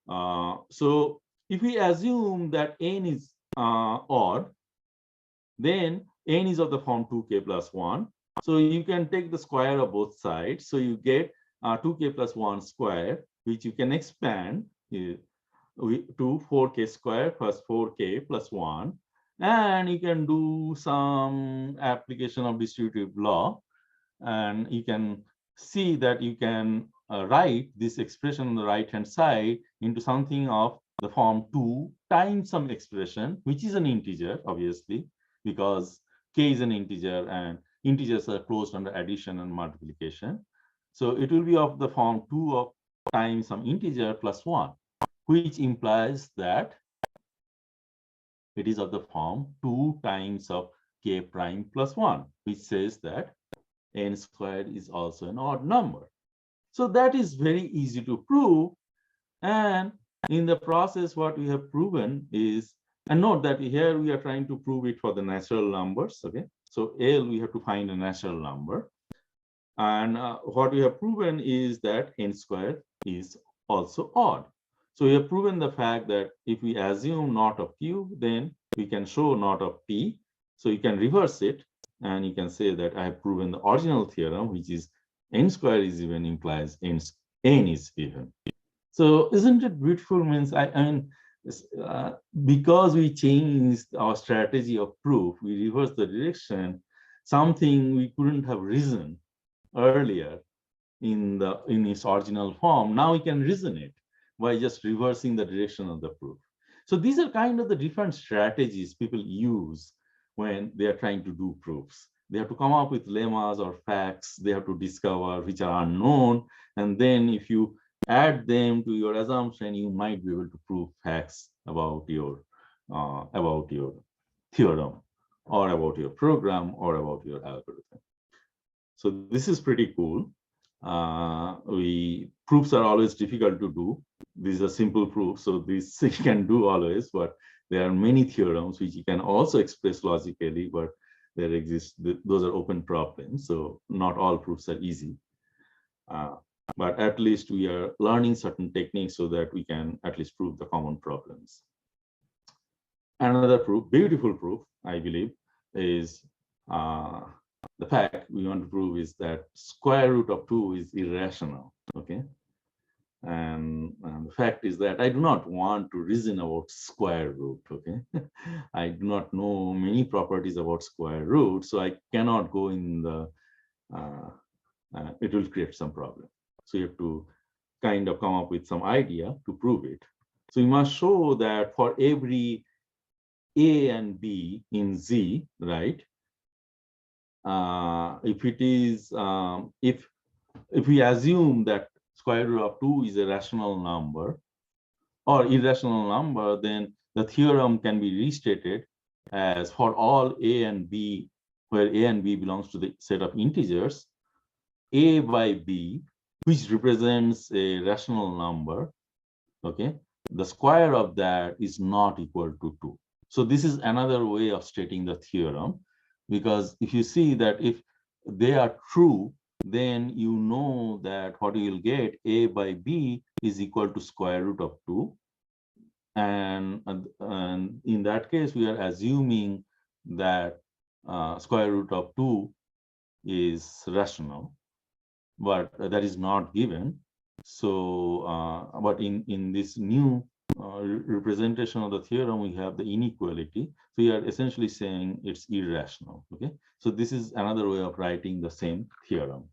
So if we assume that n is odd, then n is of the form 2k plus 1. So you can take the square of both sides. So you get 2k plus 1 square, which you can expand to 4k square plus 4k plus 1. And you can do some application of distributive law. And you can see that you can write this expression on the right-hand side into something of the form 2 times some expression, which is an integer, obviously, because k is an integer and integers are closed under addition and multiplication. So it will be of the form 2 of times some integer plus 1, which implies that it is of the form 2 times of k prime plus 1, which says that n squared is also an odd number. So that is very easy to prove. And in the process, what we have proven is, and note that here we are trying to prove it for the natural numbers. Okay, so L, we have to find a natural number. And what we have proven is that n squared is also odd. So we have proven the fact that if we assume not of Q, then we can show not of P. So you can reverse it, and you can say that I have proven the original theorem, which is n square is even implies n is even. So isn't it beautiful? Means I mean, because we changed our strategy of proof, we reversed the direction, something we couldn't have reasoned earlier in its original form. Now we can reason it by just reversing the direction of the proof. So these are kind of the different strategies people use when they are trying to do proofs. They have to come up with lemmas or facts they have to discover which are unknown, and then if you add them to your assumption, you might be able to prove facts about your theorem or about your program or about your algorithm. So this is pretty cool. Proofs are always difficult to do. These are simple proofs, so this you can do always, but there are many theorems which you can also express logically, but there exist, those are open problems, so not all proofs are easy. But at least we are learning certain techniques so that we can at least prove the common problems. Another proof, beautiful proof, I believe, is the fact we want to prove is that square root of 2 is irrational, okay? And the fact is that I do not want to reason about square root, okay? I do not know many properties about square root, so I cannot go in the, it will create some problem. So you have to kind of come up with some idea to prove it. So you must show that for every A and B in Z, right? If it is, if we assume that square root of 2 is a rational number or irrational number, then the theorem can be restated as for all A and B, where A and B belongs to the set of integers, A by B, which represents a rational number, okay, the square of that is not equal to 2. So this is another way of stating the theorem, because if you see that if they are true, then you know that what you will get, A by B is equal to square root of 2. And in that case, we are assuming that square root of 2 is rational, but that is not given. So, but in this new representation of the theorem, we have the inequality. So we are essentially saying it's irrational. Okay, so this is another way of writing the same theorem.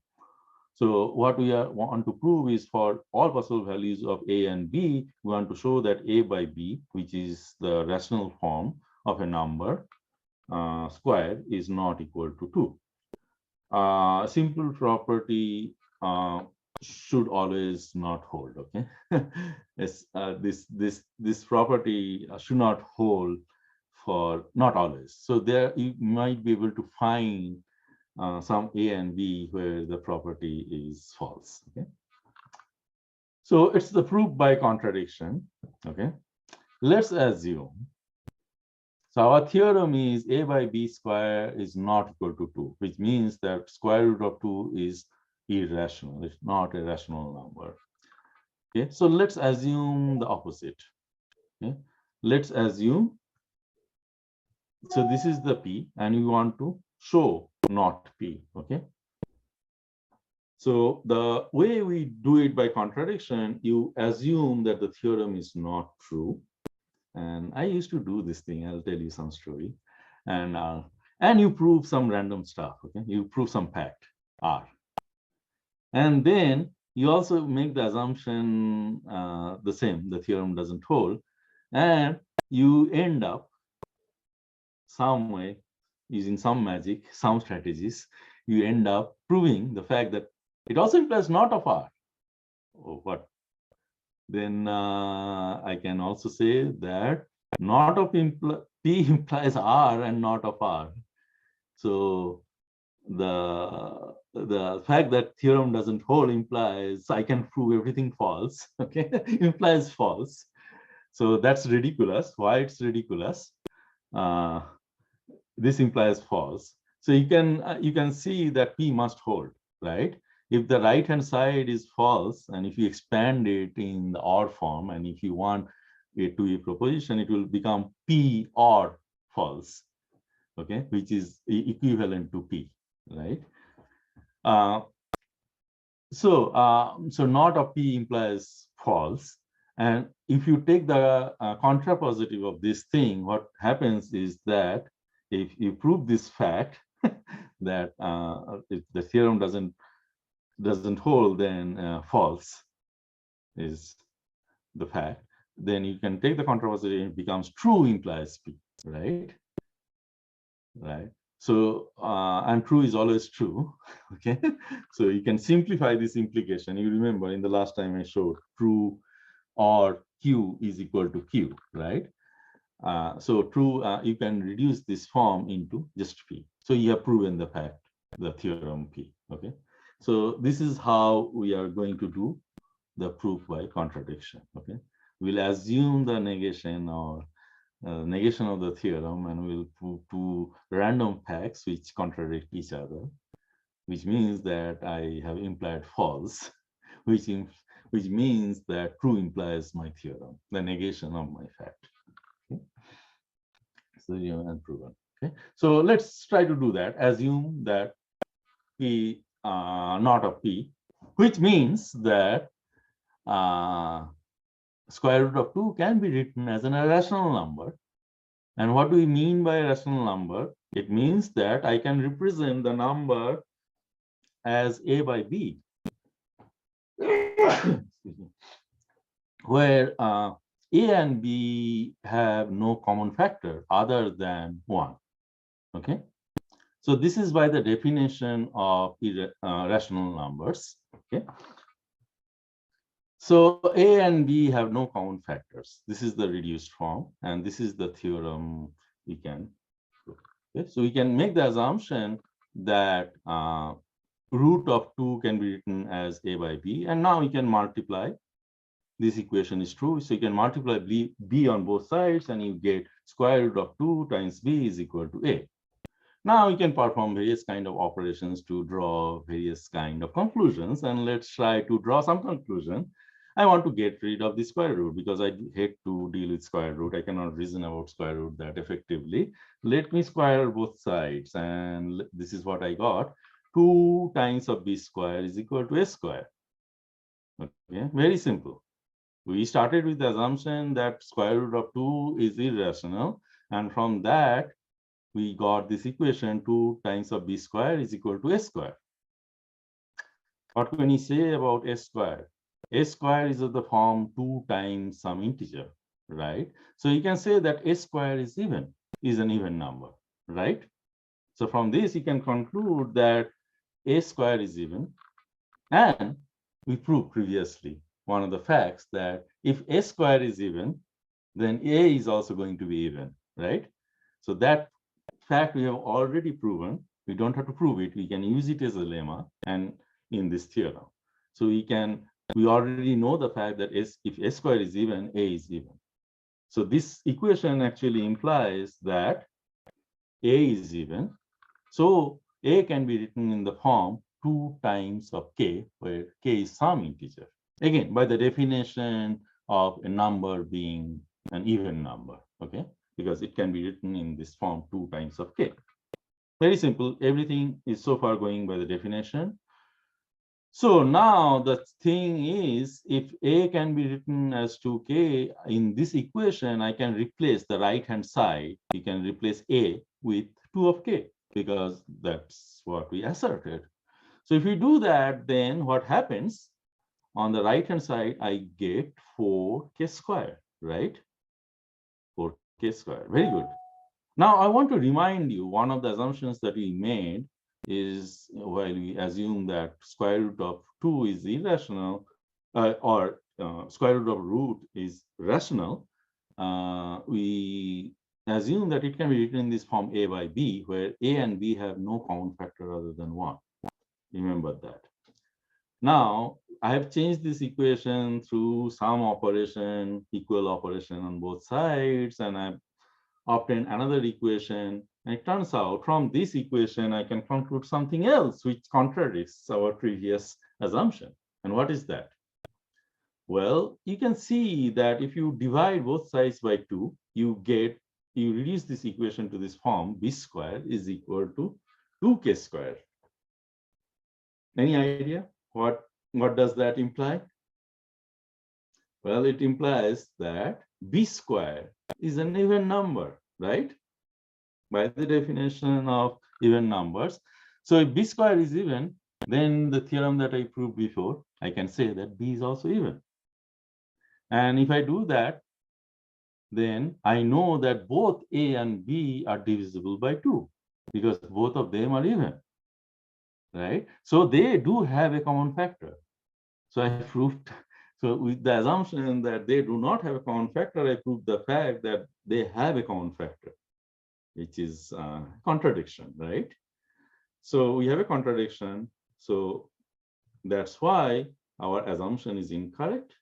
So what we want to prove is for all possible values of A and B, we want to show that A by B, which is the rational form of a number, squared, is not equal to 2. Simple property should always not hold. Okay, yes, this property should not hold for not always. So there you might be able to find some A and B where the property is false. Okay, so it's the proof by contradiction. Okay, let's assume. So our theorem is A by B square is not equal to 2, which means that square root of 2 is irrational. It's not a rational number. Okay, so let's assume the opposite. Okay, let's assume, so this is the P and we want to show not P. Okay, so the way we do it by contradiction, you assume that the theorem is not true. And I used to do this thing. I'll tell you some story. And you prove some random stuff. Okay, you prove some fact R. And then you also make the assumption the same, the theorem doesn't hold. And you end up some way, using some magic, some strategies, you end up proving the fact that it also implies not of R. Oh, what? Then I can also say that not of P implies R and not of R. So the fact that theorem doesn't hold implies I can prove everything false. Okay, implies false. So that's ridiculous. Why it's ridiculous? This implies false. So you can see that P must hold, right? if the right hand side is false, and if you expand it in the OR form, and if you want it to be a proposition, it will become P or false, okay, which is equivalent to P, right? So not of P implies false. And if you take the contrapositive of this thing, what happens is that if you prove this fact that if the theorem doesn't hold, then false is the fact, then you can take the contrapositive and it becomes true implies P, right? Right. So, and true is always true, okay? So you can simplify this implication. You remember in the last time I showed true or Q is equal to Q, right? So true, you can reduce this form into just P. So you have proven the fact, the theorem P, okay? So this is how we are going to do the proof by contradiction, okay? We'll assume the negation or negation of the theorem, and we'll prove two random facts which contradict each other, which means that I have implied false, which means that true implies my theorem, the negation of my fact. Okay? So you have unproven. Okay, so let's try to do that. Assume that P not of P, which means that square root of 2 can be written as an irrational number. And what do we mean by a rational number? It means that I can represent the number as A by B, where A and B have no common factor other than 1. Okay, so this is by the definition of rational numbers. Okay, so A and B have no common factors. This is the reduced form, and this is the theorem we can prove. Okay, so we can make the assumption that root of 2 can be written as A by B, and now we can multiply. This equation is true, so you can multiply B on both sides, and you get square root of 2 times B is equal to A. Now we can perform various kind of operations to draw various kind of conclusions, and let's try to draw some conclusion. I want to get rid of the square root because I hate to deal with square root. I cannot reason about square root that effectively. Let me square both sides, and this is what I got. 2 times of B square is equal to A square. Okay, very simple. We started with the assumption that square root of 2 is irrational, and from that we got this equation 2 times of B square is equal to A square. What can you say about A square? A square is of the form 2 times some integer, right? So you can say that A square is an even number, right? So from this you can conclude that A square is even, and we proved previously one of the facts that if A square is even, then A is also going to be even, right? So that fact we have already proven. We don't have to prove it. We can use it as a lemma and in this theorem. So we already know the fact that if A square is even, A is even. So this equation actually implies that A is even. So A can be written in the form 2 times of K, where K is some integer. Again, by the definition of a number being an even number, okay? Because it can be written in this form 2 times of K. Very simple. Everything is so far going by the definition. So now the thing is, if A can be written as 2K, in this equation, I can replace the right-hand side. You can replace A with 2 of K, because that's what we asserted. So if we do that, then what happens? On the right-hand side, I get 4K squared, right? 4K squared. Very good. Now, I want to remind you, one of the assumptions that we made is while we assume that square root of 2 is irrational, or square root of root is rational, we assume that it can be written in this form A by B, where A and B have no common factor other than 1. Remember that. Now, I have changed this equation through some operation, equal operation on both sides, and I've obtain another equation. And it turns out from this equation, I can conclude something else which contradicts our previous assumption. And what is that? Well, you can see that if you divide both sides by 2, you reduce this equation to this form: b square is equal to 2k square. Any idea what does that imply? Well, it implies that b square is an even number, right? By the definition of even numbers. So if b square is even, then the theorem that I proved before, I can say that b is also even. And if I do that, then I know that both a and b are divisible by 2 because both of them are even, right? So they do have a common factor. So I proved, so with the assumption that they do not have a common factor, I proved the fact that they have a common factor, which is contradiction, right? So we have a contradiction. So that's why our assumption is incorrect,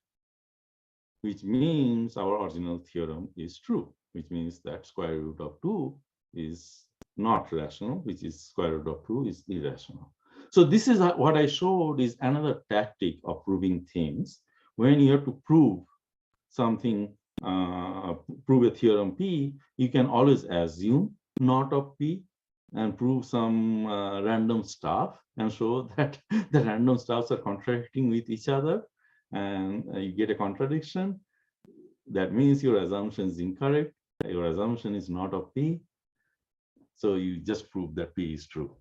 which means our original theorem is true, which means that square root of 2 is not rational, which is square root of 2 is irrational. So this is what I showed is another tactic of proving things. When you have to prove something, prove a theorem P, you can always assume not of P and prove some random stuff and show that the random stuffs are contradicting with each other, and you get a contradiction. That means your assumption is incorrect. Your assumption is not of P. So you just prove that P is true.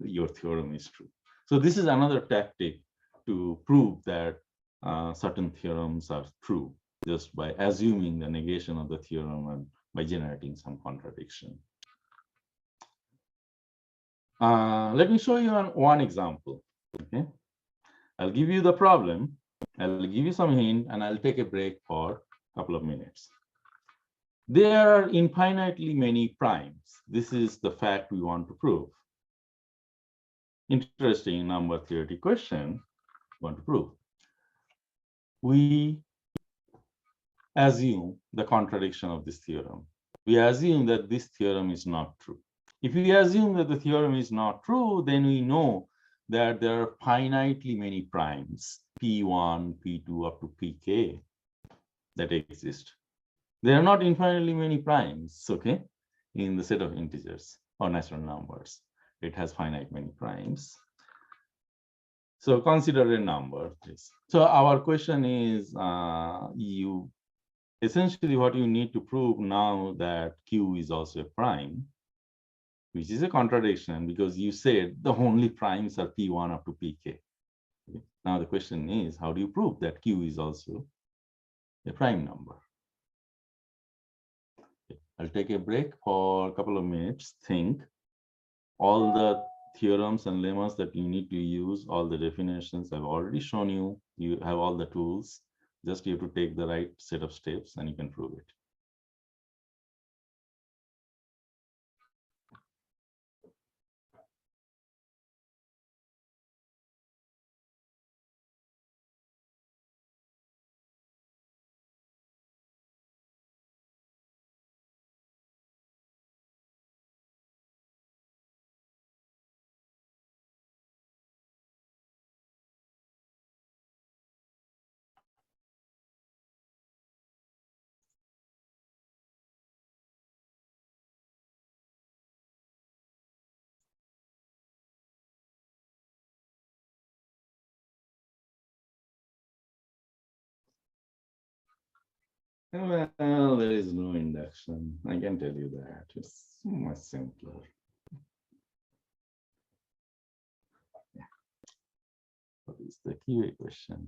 Your theorem is true. So this is another tactic to prove that certain theorems are true, just by assuming the negation of the theorem and by generating some contradiction. Let me show you one example. Okay, I'll give you the problem, I'll give you some hint, and I'll take a break for a couple of minutes. There are infinitely many primes. This is the fact we want to prove. Interesting number theory question we want to prove. We assume the contradiction of this theorem. We assume that this theorem is not true. If we assume that the theorem is not true, then we know that there are finitely many primes, P1, P2, up to Pk, that exist. There are not infinitely many primes, okay, in the set of integers or natural numbers. It has finite many primes. So consider a number, please. So our question is, essentially what you need to prove now that Q is also a prime, which is a contradiction because you said the only primes are P1 up to Pk. Okay. Now the question is, how do you prove that Q is also a prime number? Okay. I'll take a break for a couple of minutes, think. All the theorems and lemmas that you need to use, all the definitions I've already shown you. You have all the tools. Just you have to take the right set of steps and you can prove it. Well, there is no induction. I can tell you that. It's much simpler. Yeah. What is the QA question?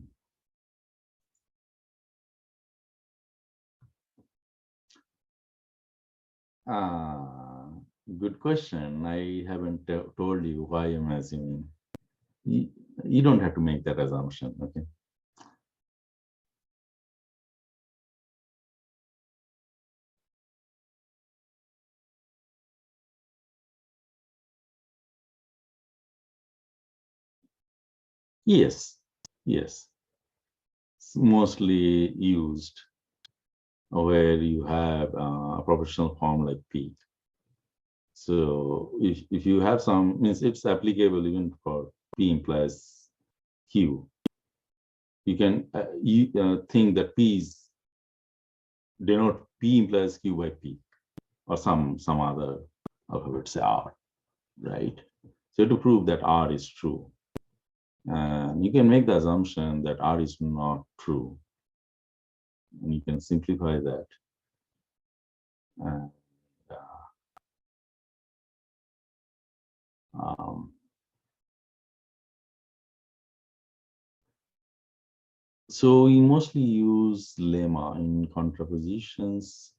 Good question. I haven't told you why I'm assuming. You don't have to make that assumption, okay? Yes, yes. It's mostly used where you have a propositional form like P. So if you have some, means it's applicable even for P implies Q. You can think that P is denote P implies Q by P, or some other alphabet, say R, right? So to prove that R is true, and you can make the assumption that R is not true, and you can simplify that. And, so we mostly use lemma in contrapositions.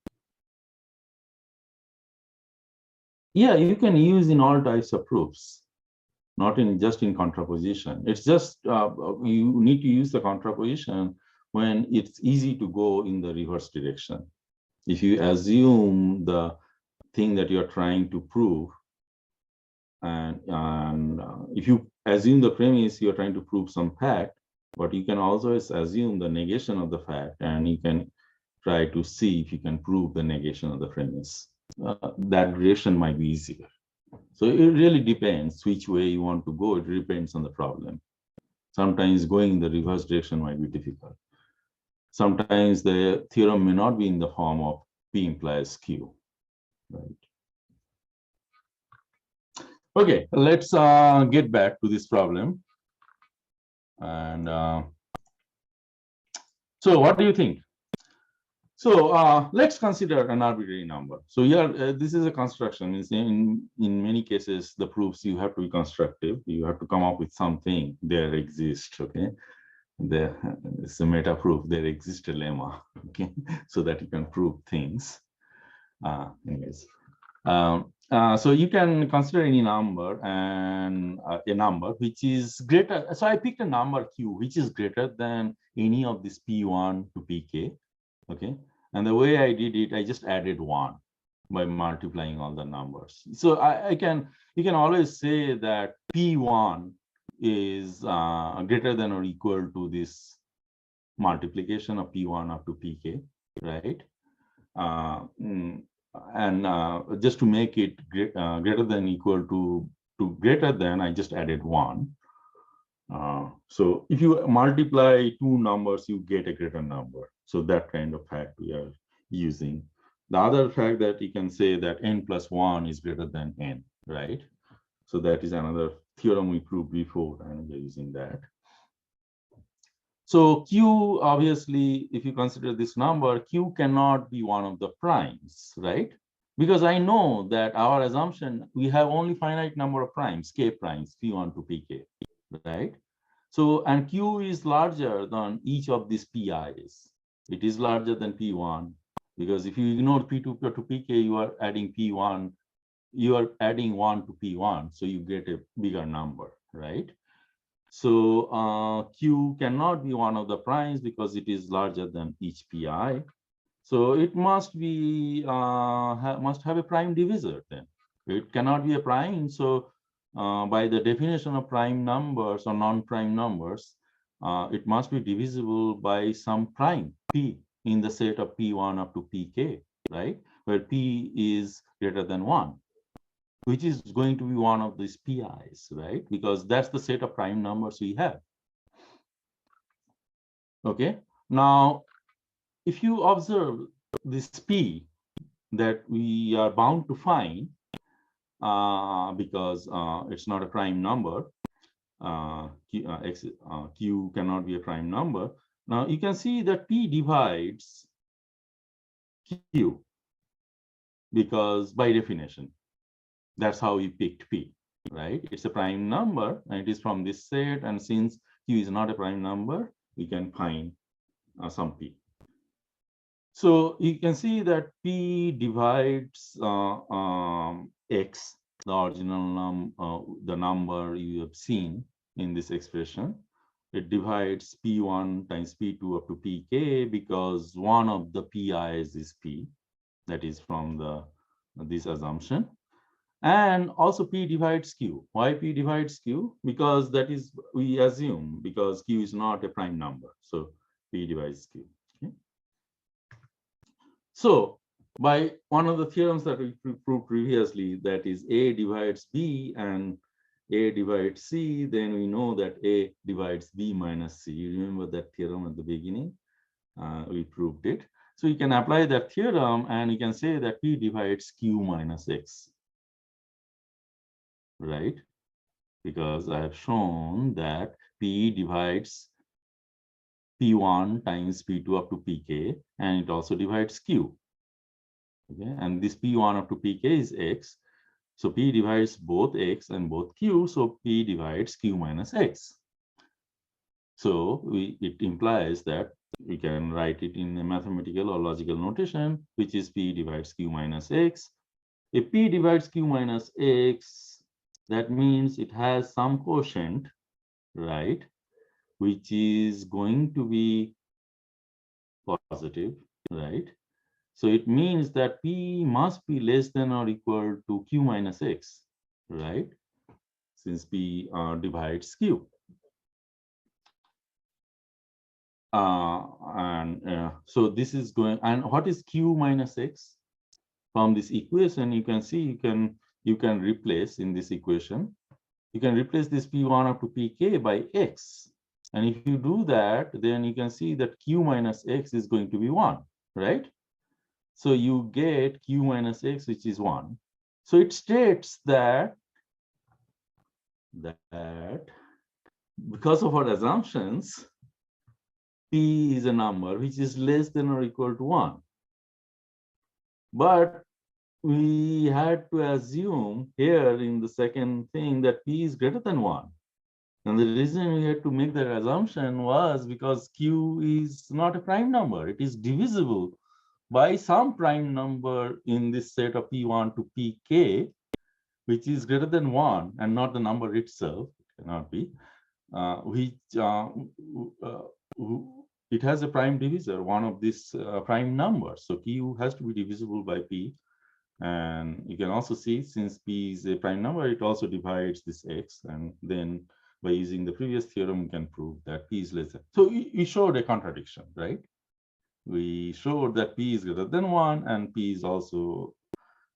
Yeah, you can use in all types of proofs, not in just in contraposition. It's just you need to use the contraposition when it's easy to go in the reverse direction. If you assume the thing that you're trying to prove, and if you assume the premise, you're trying to prove some fact, but you can also assume the negation of the fact, and you can try to see if you can prove the negation of the premise. That direction might be easier. So it really depends which way you want to go. It depends on the problem. Sometimes going in the reverse direction might be difficult. Sometimes the theorem may not be in the form of P implies Q, right? Okay, let's get back to this problem. And so what do you think? So let's consider an arbitrary number. So here, this is a construction. In many cases, the proofs you have to be constructive. You have to come up with something there exists. Okay, there it's a meta proof. There exists a lemma. Okay, so that you can prove things. Anyways, so you can consider any number and a number which is greater. So I picked a number Q which is greater than any of this P1 to Pk. Okay, and the way I did it, I just added 1 by multiplying all the numbers. So you can always say that P1 is greater than or equal to this multiplication of P1 up to Pk, right? And just to make it greater than equal to greater than, I just added 1. So if you multiply two numbers, you get a greater number. So that kind of fact we are using. The other fact that you can say that n plus 1 is greater than n, right? So that is another theorem we proved before, and we're using that. So Q, obviously, if you consider this number, Q cannot be one of the primes, right? Because I know that our assumption, we have only finite number of primes, K primes, P1 to Pk, right? So, and Q is larger than each of these PIs. It is larger than P1, because if you ignore P2 to Pk, you are adding P1, you are adding 1 to P1, so you get a bigger number, right? So Q cannot be one of the primes because it is larger than each PI. So it must be must have a prime divisor then. It cannot be a prime. So by the definition of prime numbers or non-prime numbers, it must be divisible by some prime P in the set of P1 up to Pk, right? Where P is greater than 1, which is going to be one of these PIs, right? Because that's the set of prime numbers we have. Okay, now if you observe this P that we are bound to find, because it's not a prime number, Q cannot be a prime number. Now you can see that P divides Q, because by definition, that's how we picked P, right? It's a prime number, and it is from this set, and since Q is not a prime number, we can find some P. So you can see that P divides X, the original the number you have seen in this expression. It divides P1 times P2 up to Pk, because one of the PIs is P, that is from this assumption. And also P divides Q. Why P divides Q? Because that is, we assume, because Q is not a prime number. So P divides Q. Okay. So by one of the theorems that we proved previously, that is A divides B and A divides C, then we know that A divides B minus C. You remember that theorem at the beginning? We proved it. So you can apply that theorem and you can say that P divides Q minus X, right? Because I have shown that P divides P1 times P2 up to Pk, and it also divides Q. Okay, and this P1 up to Pk is X. So P divides both X and both Q, so P divides Q minus X. So it implies that we can write it in a mathematical or logical notation, which is P divides Q minus X. If P divides Q minus X, that means it has some quotient, right, which is going to be positive, right? So it means that P must be less than or equal to Q minus X, right? Since P divides Q. So this is going, and what is Q minus X? From this equation, you can see you can replace in this equation, you can replace this P1 up to Pk by X. And if you do that, then you can see that Q minus X is going to be 1, right? So you get Q minus X, which is 1. So it states that because of our assumptions, P is a number which is less than or equal to 1. But we had to assume here in the second thing that P is greater than 1. And the reason we had to make that assumption was because Q is not a prime number. It is divisible by some prime number in this set of P1 to Pk, which is greater than 1 and not the number itself. It cannot be. It has a prime divisor, one of these prime numbers. So Q has to be divisible by P. And you can also see, since P is a prime number, it also divides this X. And then by using the previous theorem, we can prove that P is less than. So we showed a contradiction, right? We showed that P is greater than 1 and P is also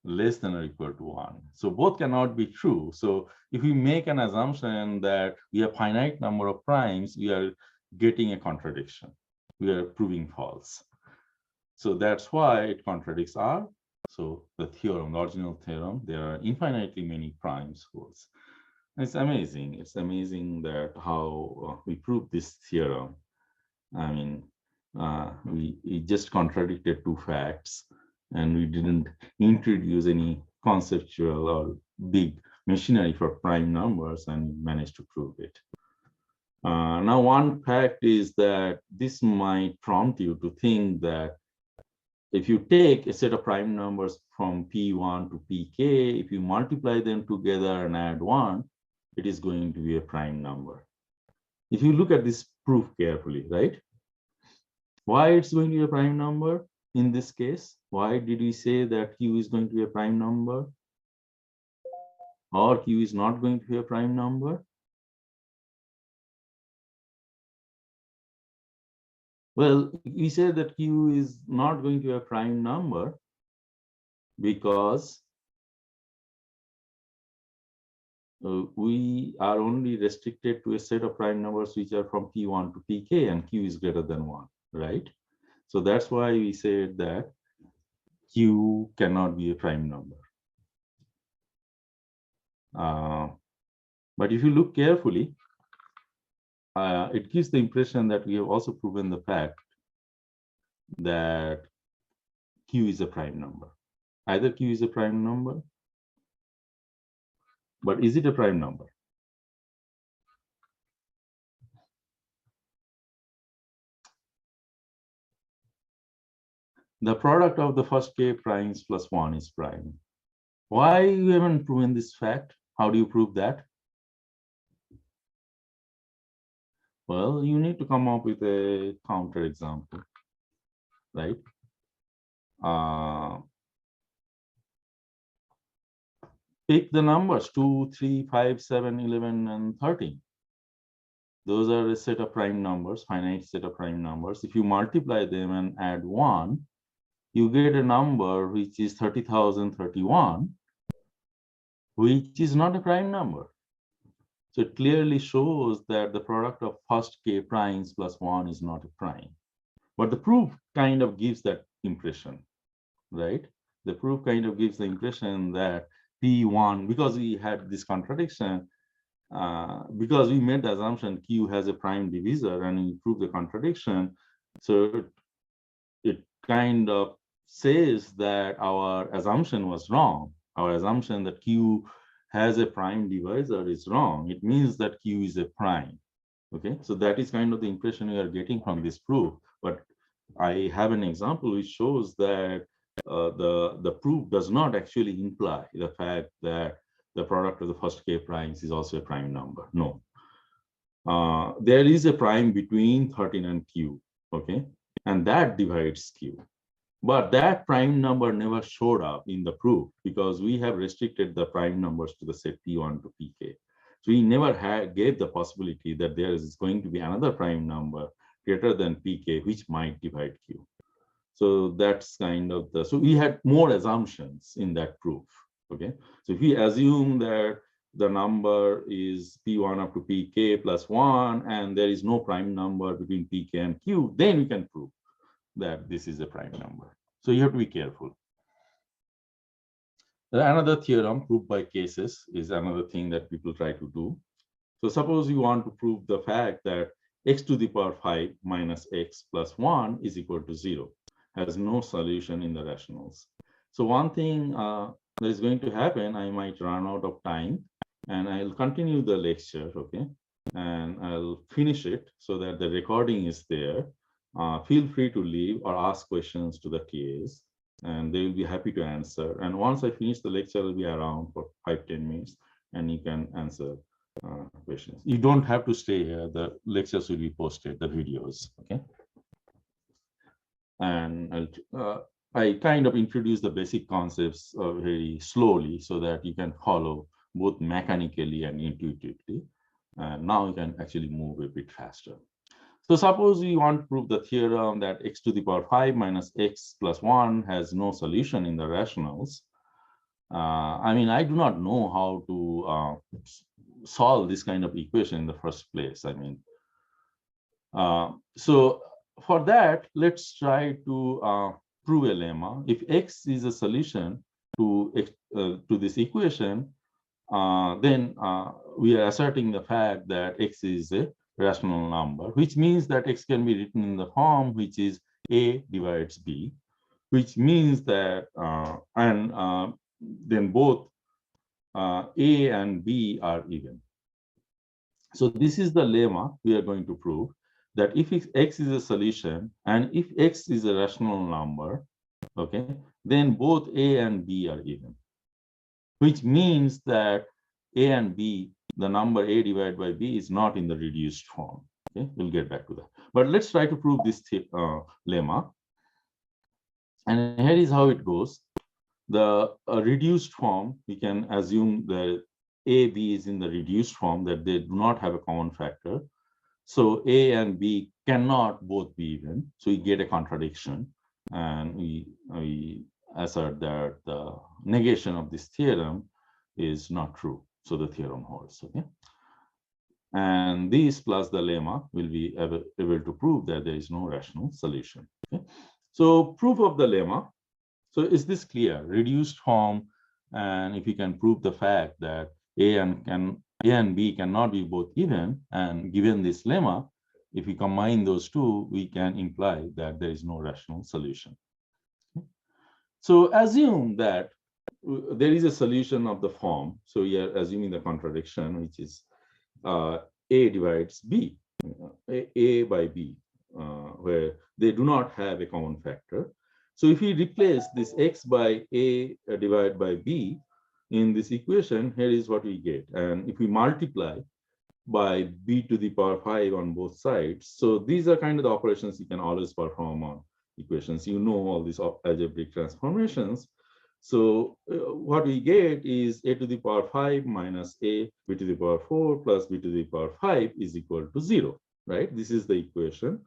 less than or equal to 1. So both cannot be true. So if we make an assumption that we have finite number of primes, we are getting a contradiction. We are proving false. So that's why it contradicts R. So the theorem, the original theorem, there are infinitely many primes holds. It's amazing. It's amazing that how we prove this theorem. I mean, we just contradicted two facts, and we didn't introduce any conceptual or big machinery for prime numbers, and managed to prove it. Now, one fact is that this might prompt you to think that if you take a set of prime numbers from P1 to Pk, if you multiply them together and add 1, it is going to be a prime number. If you look at this proof carefully, right? Why it's going to be a prime number in this case? Why did we say that Q is going to be a prime number? Or Q is not going to be a prime number? Well, we said that Q is not going to be a prime number because we are only restricted to a set of prime numbers which are from P1 to Pk, and Q is greater than 1, right? So that's why we said that Q cannot be a prime number. But if you look carefully, it gives the impression that we have also proven the fact that Q is a prime number. Either Q is a prime number, but is it a prime number? The product of the first k primes plus 1 is prime. Why you haven't proven this fact? How do you prove that? Well, you need to come up with a counter example, right? Pick the numbers 2, 3, 5, 7, 11, and 13. Those are a set of prime numbers, finite set of prime numbers. If you multiply them and add 1, you get a number which is 30,031, which is not a prime number. So it clearly shows that the product of first k primes plus 1 is not a prime. But the proof kind of gives that impression, right? The proof kind of gives the impression that P1, because we had this contradiction, because we made the assumption Q has a prime divisor and we prove the contradiction, so it kind of says that our assumption was wrong. Our assumption that Q has a prime divisor is wrong. It means that Q is a prime. Okay, so that is kind of the impression we are getting from this proof. But I have an example which shows that the proof does not actually imply the fact that the product of the first k primes is also a prime number. No. There is a prime between 13 and Q, okay, and that divides Q. But that prime number never showed up in the proof because we have restricted the prime numbers to the set P1 to Pk. So we never gave the possibility that there is going to be another prime number greater than Pk, which might divide Q. So that's kind of the, so we had more assumptions in that proof, okay? So if we assume that the number is P1 up to Pk plus 1, and there is no prime number between Pk and Q, then we can prove that this is a prime number. So you have to be careful. Another theorem proved by cases is another thing that people try to do. So suppose you want to prove the fact that x to the power 5 minus x plus 1 is equal to 0, has no solution in the rationals. So one thing that is going to happen, I might run out of time and I'll continue the lecture, okay? And I'll finish it so that the recording is there. Feel free to leave or ask questions to the TAs and they will be happy to answer. And once I finish the lecture, I'll be around for 5-10 minutes and you can answer questions. You don't have to stay here. The lectures will be posted, the videos, okay? And I kind of introduce the basic concepts very slowly so that you can follow both mechanically and intuitively. And now you can actually move a bit faster. So suppose we want to prove the theorem that x to the power 5 minus x plus 1 has no solution in the rationals. I mean, I do not know how to solve this kind of equation in the first place. I mean, so for that, let's try to prove a lemma. If x is a solution to this equation, then we are asserting the fact that x is a rational number, which means that x can be written in the form which is a divides b, which means that then both a and b are even. So this is the lemma we are going to prove, that if x is a solution and if x is a rational number, okay, then both a and b are even, which means that a and b, the number a divided by b is not in the reduced form. Okay, we'll get back to that. But let's try to prove this lemma. And here is how it goes. The reduced form, we can assume that a, b is in the reduced form, that they do not have a common factor. So a and b cannot both be even. So we get a contradiction. And we assert that the negation of this theorem is not true. So the theorem holds, okay? And this plus the lemma will be able to prove that there is no rational solution, okay? So proof of the lemma. So is this clear? Reduced form, and if you can prove the fact that a and b cannot be both even, and given this lemma, if we combine those two, we can imply that there is no rational solution. Okay? So assume that there is a solution of the form. So we are assuming the contradiction, which is a divides b, a by b, where they do not have a common factor. So if we replace this x by a divided by b in this equation, here is what we get. And if we multiply by b to the power 5 on both sides, so these are kind of the operations you can always perform on equations. You know all these algebraic transformations. So what we get is a to the power 5 minus a b to the power 4 plus b to the power 5 is equal to 0, right? This is the equation.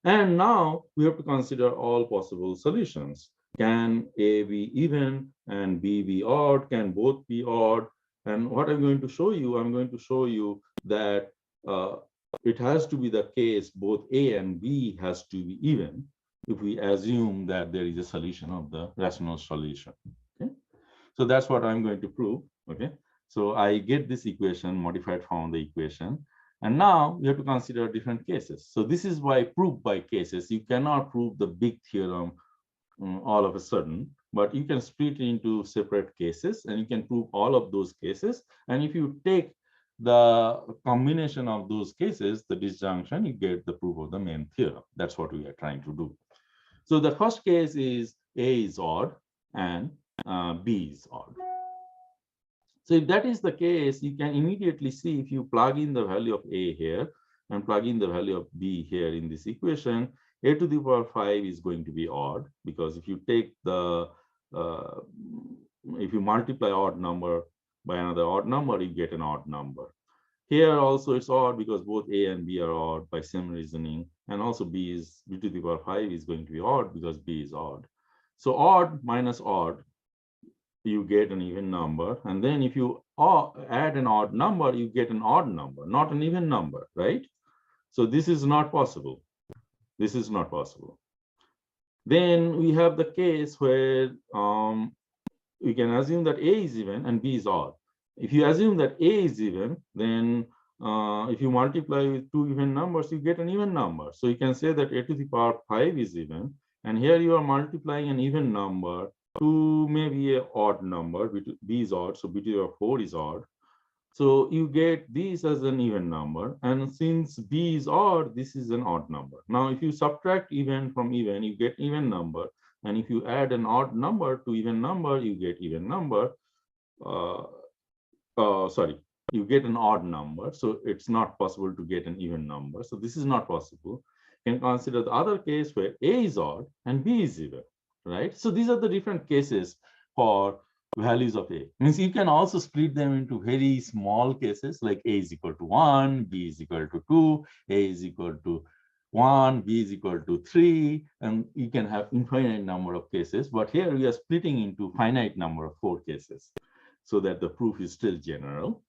And now we have to consider all possible solutions. Can A be even and B be odd? Can both be odd? And what I'm going to show you, I'm going to show you that uh, it has to be the case both A and B has to be even if we assume that there is a solution of the rational solution. Okay, so that's what I'm going to prove. Okay, so I get this equation modified from the equation, and now we have to consider different cases. So this is why proof by cases. You cannot prove the big theorem all of a sudden, but you can split it into separate cases and you can prove all of those cases. And if you take the combination of those cases, the disjunction, you get the proof of the main theorem. That's what we are trying to do. So the first case is A is odd and B is odd. So if that is the case, you can immediately see if you plug in the value of A here and plug in the value of B here in this equation, A to the power 5 is going to be odd, because if you take the, if you multiply odd number by another odd number, you get an odd number. Here also it's odd because both A and B are odd by same reasoning. And also B to the power 5 is going to be odd because B is odd. So odd minus odd, you get an even number. And then if you add an odd number, you get an odd number, not an even number, right? So this is not possible. This is not possible. Then we have the case where we can assume that A is even and B is odd. If you assume that A is even, then if you multiply with two even numbers, you get an even number. So you can say that A to the power 5 is even, and here you are multiplying an even number to maybe an odd number. B is odd, so B to the power 4 is odd. So you get this as an even number, and since B is odd, this is an odd number. Now, if you subtract even from even, you get even number, and if you add an odd number to even number, you get even number. Sorry, you get an odd number, so it's not possible to get an even number. So this is not possible. You can consider the other case where A is odd and B is even, right? So these are the different cases for values of A. Means you can also split them into very small cases like A is equal to 1, B is equal to 2, A is equal to 1, B is equal to 3, and you can have infinite number of cases. But here we are splitting into finite number of 4 cases so that the proof is still general.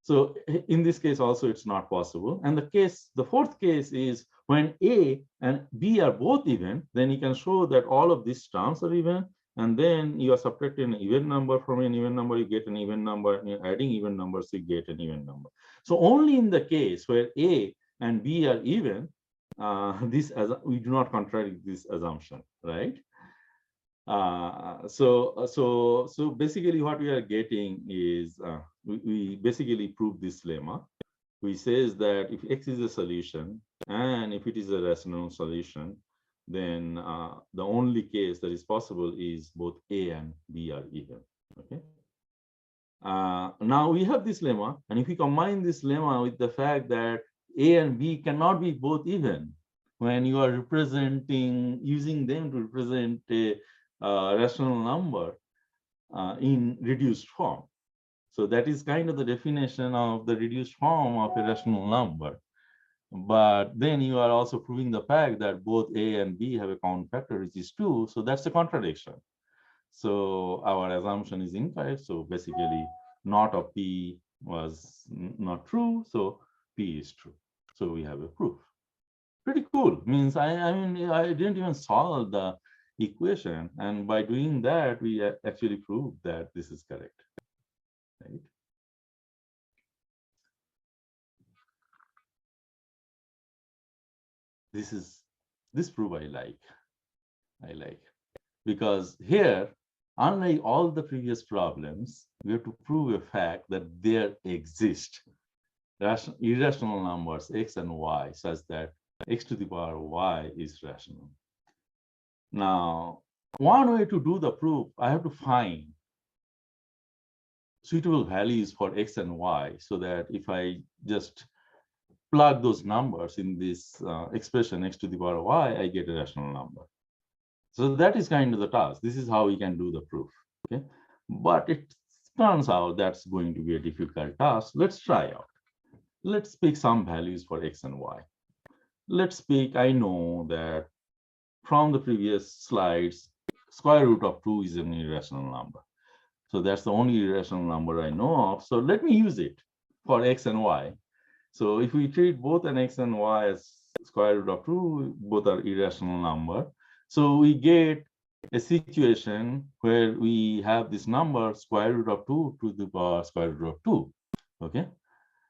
So in this case also it's not possible. And the fourth case is when A and B are both even, then you can show that all of these terms are even, and then you are subtracting an even number from an even number, you get an even number, and you're adding even numbers, you get an even number. So only in the case where A and B are even, we do not contradict this assumption, right? So basically what we are getting is we basically prove this lemma, which says that if X is a solution and if it is a rational solution, then the only case that is possible is both A and B are even. Okay. Now we have this lemma, and if we combine this lemma with the fact that A and B cannot be both even, when you are using them to represent a rational number in reduced form. So that is kind of the definition of the reduced form of a rational number. But then you are also proving the fact that both A and B have a common factor, which is 2. So that's a contradiction. So our assumption is incorrect. So basically, not of P was not true. So P is true. So we have a proof. Pretty cool. Means I mean, I didn't even solve the equation, and by doing that, we actually proved that this is correct. Right? This proof I like because here, unlike all the previous problems, we have to prove a fact that there exist irrational numbers x and y such that x to the power y is rational. Now, one way to do the proof, I have to find suitable values for x and y so that if I just plug those numbers in this expression x to the power y, I get a rational number. So that is kind of the task. This is how we can do the proof. Okay, but it turns out that's going to be a difficult task. Let's try out. Let's pick some values for x and y. Let's pick, I know that from the previous slides, square root of 2 is an irrational number. So that's the only irrational number I know of. So let me use it for x and y. So if we treat both an x and y as square root of 2, both are irrational number. So we get a situation where we have this number square root of 2 to the power square root of 2. Okay.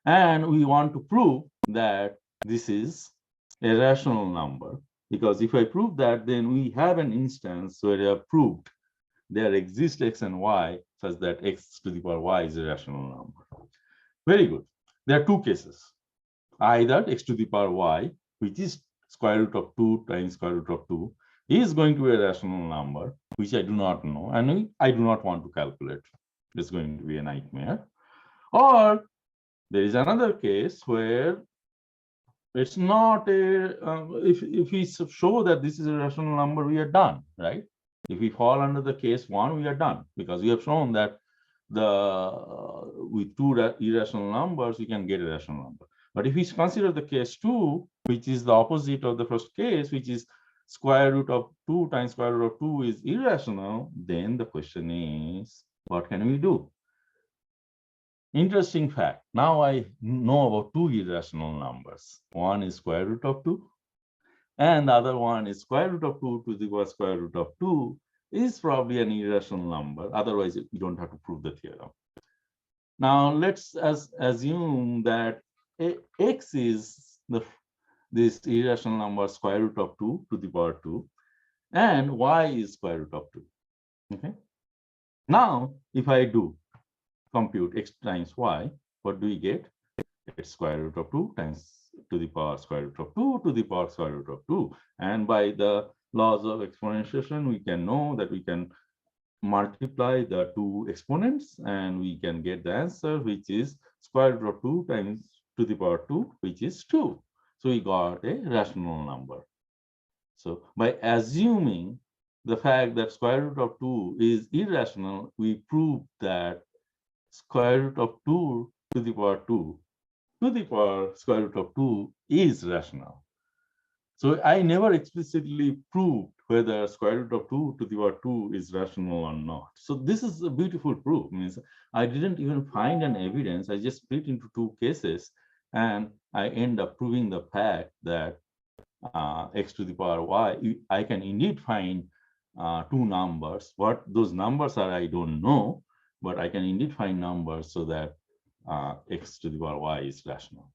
And we want to prove that this is a rational number, because if I prove that, then we have an instance where I have proved there exists x and y such that x to the power y is a rational number. Very good. There are two cases. Either x to the power y, which is square root of 2 times square root of 2, is going to be a rational number, which I do not know, and I do not want to calculate. It's going to be a nightmare. Or there is another case where it's not a, if we show that this is a rational number, we are done, right? If we fall under the case 1, we are done, because we have shown that with two irrational numbers, we can get a rational number. But if we consider the case 2, which is the opposite of the first case, which is square root of 2 times square root of 2 is irrational, then the question is, what can we do? Interesting fact. Now I know about two irrational numbers. One is square root of 2, and the other one is square root of 2 to the power square root of 2 is probably an irrational number. Otherwise, you don't have to prove the theorem. Now let's assume that x is this irrational number square root of 2 to the power 2, and y is square root of 2. Okay. Now, if I do compute x times y, what do we get? It's square root of 2 times to the power square root of 2 to the power square root of 2. And by the laws of exponentiation, we can know that we can multiply the two exponents and we can get the answer, which is square root of 2 times to the power 2, which is 2. So we got a rational number. So by assuming the fact that square root of 2 is irrational, we prove that square root of 2 to the power 2 to the power square root of 2 is rational. So I never explicitly proved whether square root of 2 to the power 2 is rational or not. So this is a beautiful proof. Means I didn't even find an evidence. I just split into two cases, and I end up proving the fact that x to the power y, I can indeed find two numbers. What those numbers are, I don't know, but I can indeed find numbers so that x to the power y is rational.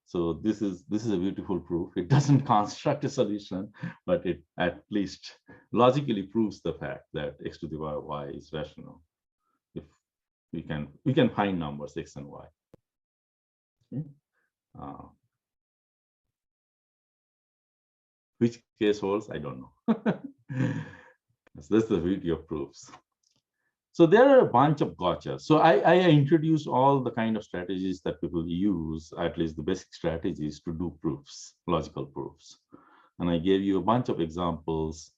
So this is a beautiful proof. It doesn't construct a solution, but it at least logically proves the fact that x to the power y is rational. If we can find numbers x and y. Okay. Which case holds, I don't know. So that's the beauty of proofs. So there are a bunch of gotchas. So I introduced all the kind of strategies that people use, at least the basic strategies to do proofs, logical proofs. And I gave you a bunch of examples.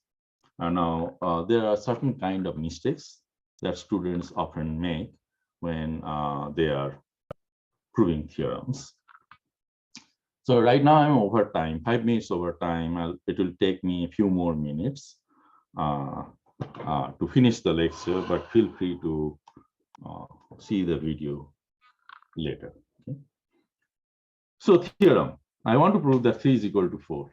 And now there are certain kind of mistakes that students often make when they are proving theorems. So right now I'm over time, 5 minutes over time. It will take me a few more minutes to finish the lecture, but feel free to see the video later. Okay? So theorem, I want to prove that 3 is equal to 4.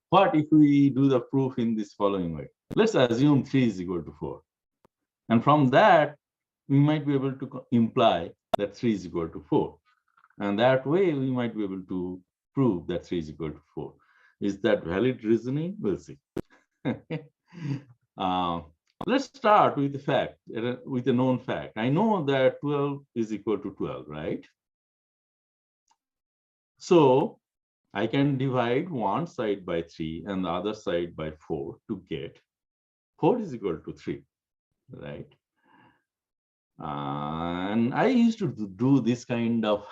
What if we do the proof in this following way? Let's assume 3 is equal to 4. And from that, we might be able to imply that 3 is equal to 4. And that way, we might be able to prove that 3 is equal to 4. Is that valid reasoning? We'll see. Let's start with the fact, with a known fact. I know that 12 is equal to 12, right? So I can divide one side by 3 and the other side by 4 to get 4 is equal to 3, right? And I used to do this kind of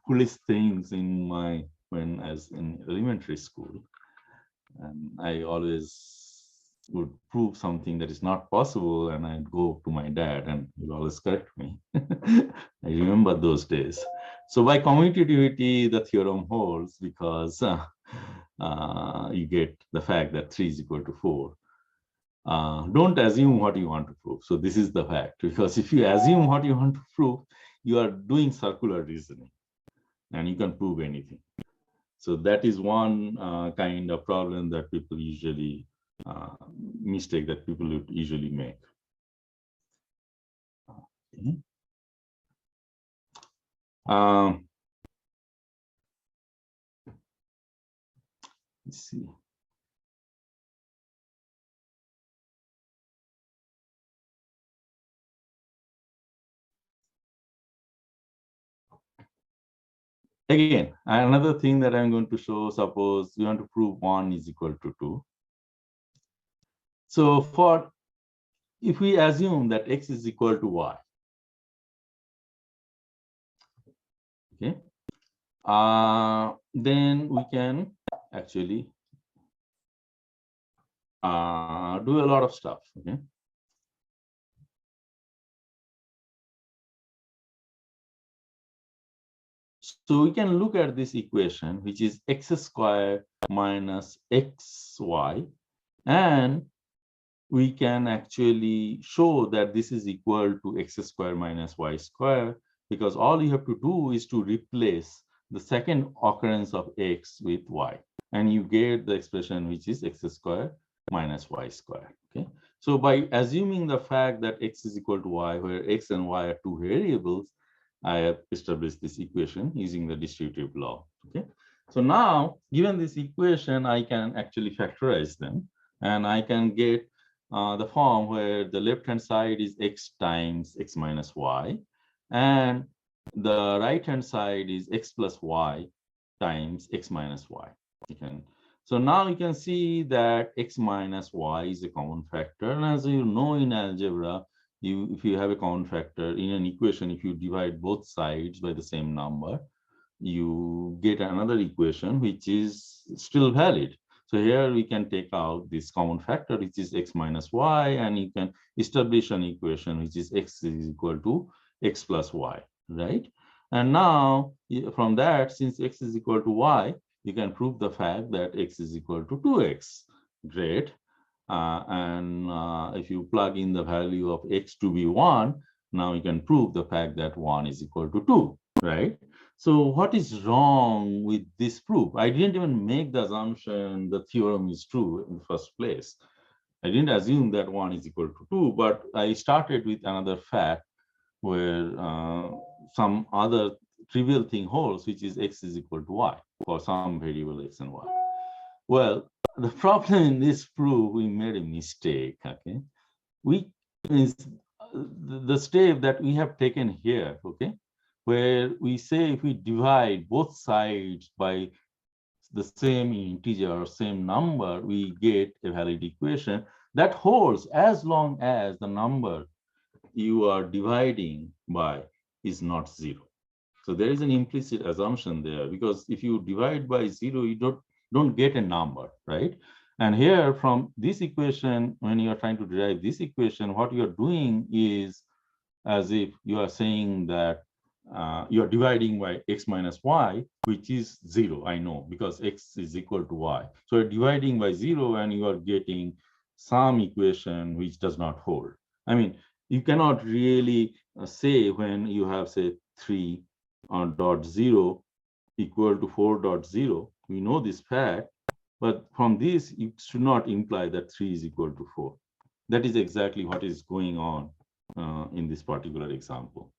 foolish things when I was in elementary school. And I always would prove something that is not possible, and I'd go to my dad and he'd always correct me. I remember those days. So by commutativity, the theorem holds because you get the fact that 3 is equal to 4. Don't assume what you want to prove. So this is the fact, because if you assume what you want to prove, you are doing circular reasoning and you can prove anything. So that is one kind of problem that people usually, mistake that people would usually make. Okay. Let's see. Again, another thing that I'm going to show, suppose you want to prove 1 is equal to 2. So if we assume that x is equal to y, okay, then we can actually do a lot of stuff. Okay. So we can look at this equation, which is x squared minus xy, and we can actually show that this is equal to x squared minus y squared, because all you have to do is to replace the second occurrence of x with y, and you get the expression which is x squared minus y squared. Okay. So by assuming the fact that x is equal to y, where x and y are two variables, I have established this equation using the distributive law. Okay. So now, given this equation, I can actually factorize them, and I can get the form where the left-hand side is x times x minus y, and the right-hand side is x plus y times x minus y. So now you can see that x minus y is a common factor, and as you know in algebra, if you have a common factor in an equation, if you divide both sides by the same number, you get another equation which is still valid. So here we can take out this common factor, which is x minus y, and you can establish an equation which is x is equal to x plus y, right? And now from that, since x is equal to y, you can prove the fact that x is equal to 2x. Great. If you plug in the value of x to be 1, now you can prove the fact that 1 is equal to 2, right? So what is wrong with this proof? I didn't even make the assumption the theorem is true in the first place. I didn't assume that 1 is equal to 2, but I started with another fact where some other trivial thing holds, which is x is equal to y for some variable x and y. Well, the problem in this proof, we made a mistake. Okay, the step that we have taken here, okay, where we say if we divide both sides by the same integer or same number, we get a valid equation that holds as long as the number you are dividing by is not 0. So there is an implicit assumption there, because if you divide by 0, you don't get a number, right? And here from this equation, when you are trying to derive this equation, what you are doing is as if you are saying that you are dividing by x minus y, which is 0, I know, because x is equal to y. So you're dividing by 0 and you are getting some equation which does not hold. I mean, you cannot really say when you have, say, 3 dot 0 equal to 4.0. We know this fact, but from this, it should not imply that 3 is equal to 4. That is exactly what is going on in this particular example.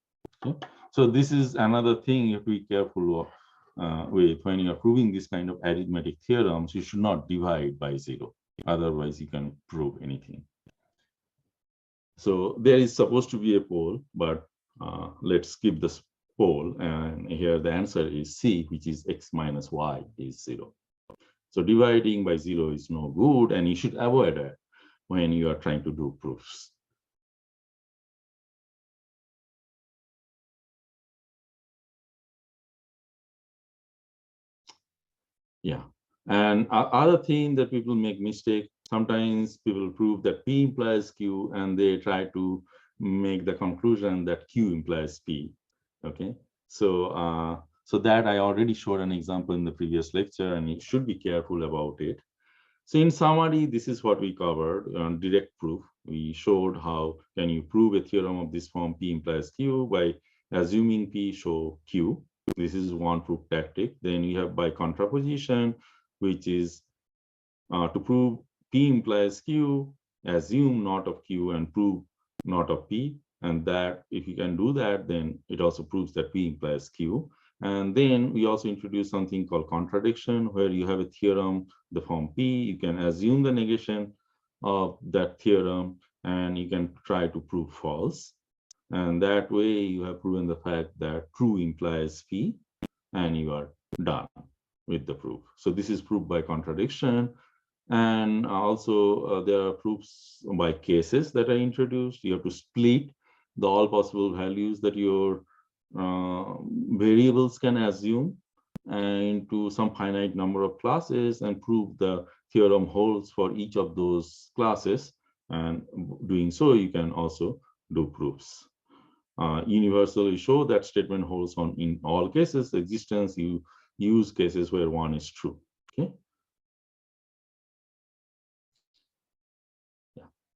Okay? So this is another thing you have to be careful with when you are proving this kind of arithmetic theorems. You should not divide by 0. Otherwise, you can prove anything. So there is supposed to be a pole, but let's skip this pole. And here the answer is C, which is x minus y is 0. So dividing by 0 is no good, and you should avoid it when you are trying to do proofs. Yeah. And other thing that people make mistake, sometimes people prove that P implies Q, and they try to make the conclusion that Q implies P. Okay. So So that I already showed an example in the previous lecture, and you should be careful about it. So in summary, this is what we covered on direct proof. We showed how can you prove a theorem of this form P implies Q by assuming P show Q. This is one proof tactic. Then you have by contraposition, which is to prove P implies Q, assume not of Q and prove not of P. And that if you can do that, then it also proves that P implies Q. And then we also introduce something called contradiction, where you have a theorem, the form P, you can assume the negation of that theorem, and you can try to prove false. And that way you have proven the fact that true implies P, and you are done with the proof. So this is proof by contradiction. And also there are proofs by cases that are introduced. You have to split the all possible values that your variables can assume into some finite number of classes and prove the theorem holds for each of those classes. And doing so, you can also do proofs. Universally show that statement holds on in all cases. Existence, you use cases where one is true. Okay.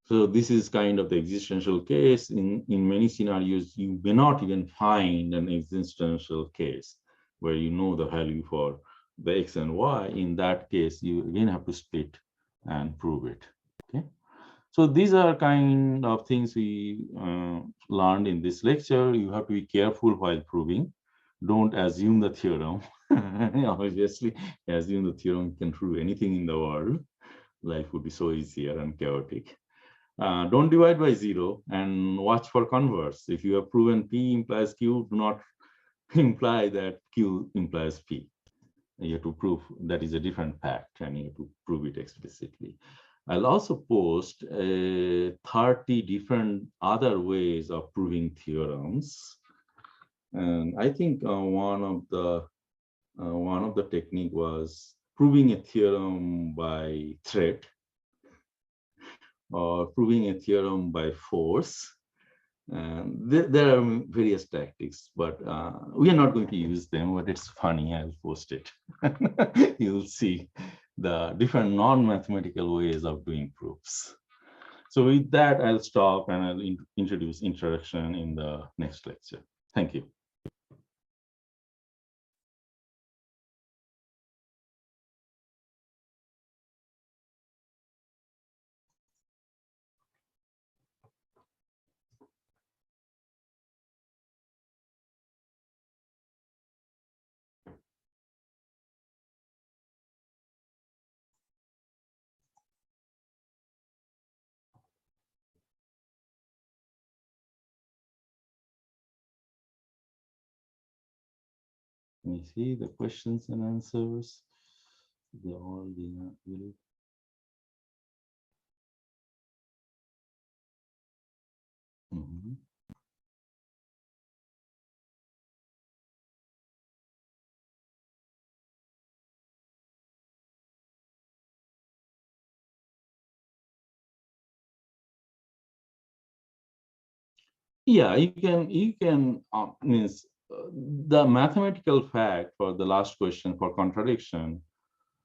So this is kind of the existential case. In many scenarios, you may not even find an existential case where you know the value for the X and Y. In that case, you again have to split and prove it. Okay. So these are kind of things we learned in this lecture. You have to be careful while proving. Don't assume the theorem. Obviously, assume the theorem can prove anything in the world. Life would be so easier and chaotic. Don't divide by 0 and watch for converse. If you have proven P implies Q, do not imply that Q implies P. You have to prove that is a different fact, and you have to prove it explicitly. I'll also post 30 different other ways of proving theorems. And I think one of the technique was proving a theorem by threat, or proving a theorem by force. There are various tactics, but we are not going to use them, but it's funny. I'll post it. You'll see the different non-mathematical ways of doing proofs. So with that, I'll stop and I'll introduce introduction in the next lecture. Thank you. Let me see the questions and answers. They're all really. Yeah, you can means the mathematical fact for the last question for contradiction.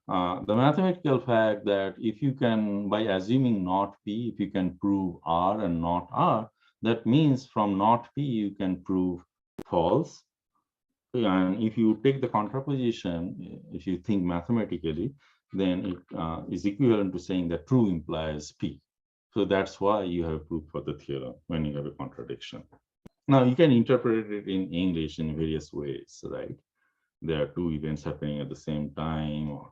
The mathematical fact that if you can, by assuming not P, if you can prove R and not R, that means from not P, you can prove false. And if you take the contraposition, if you think mathematically, then it is equivalent to saying that true implies P. So that's why you have proof for the theorem when you have a contradiction. Now, you can interpret it in English in various ways, right? There are two events happening at the same time or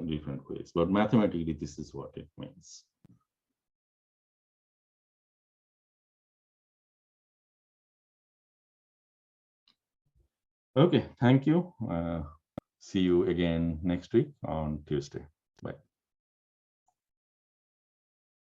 different ways. But mathematically, this is what it means. Okay, thank you. See you again next week on Tuesday. Bye.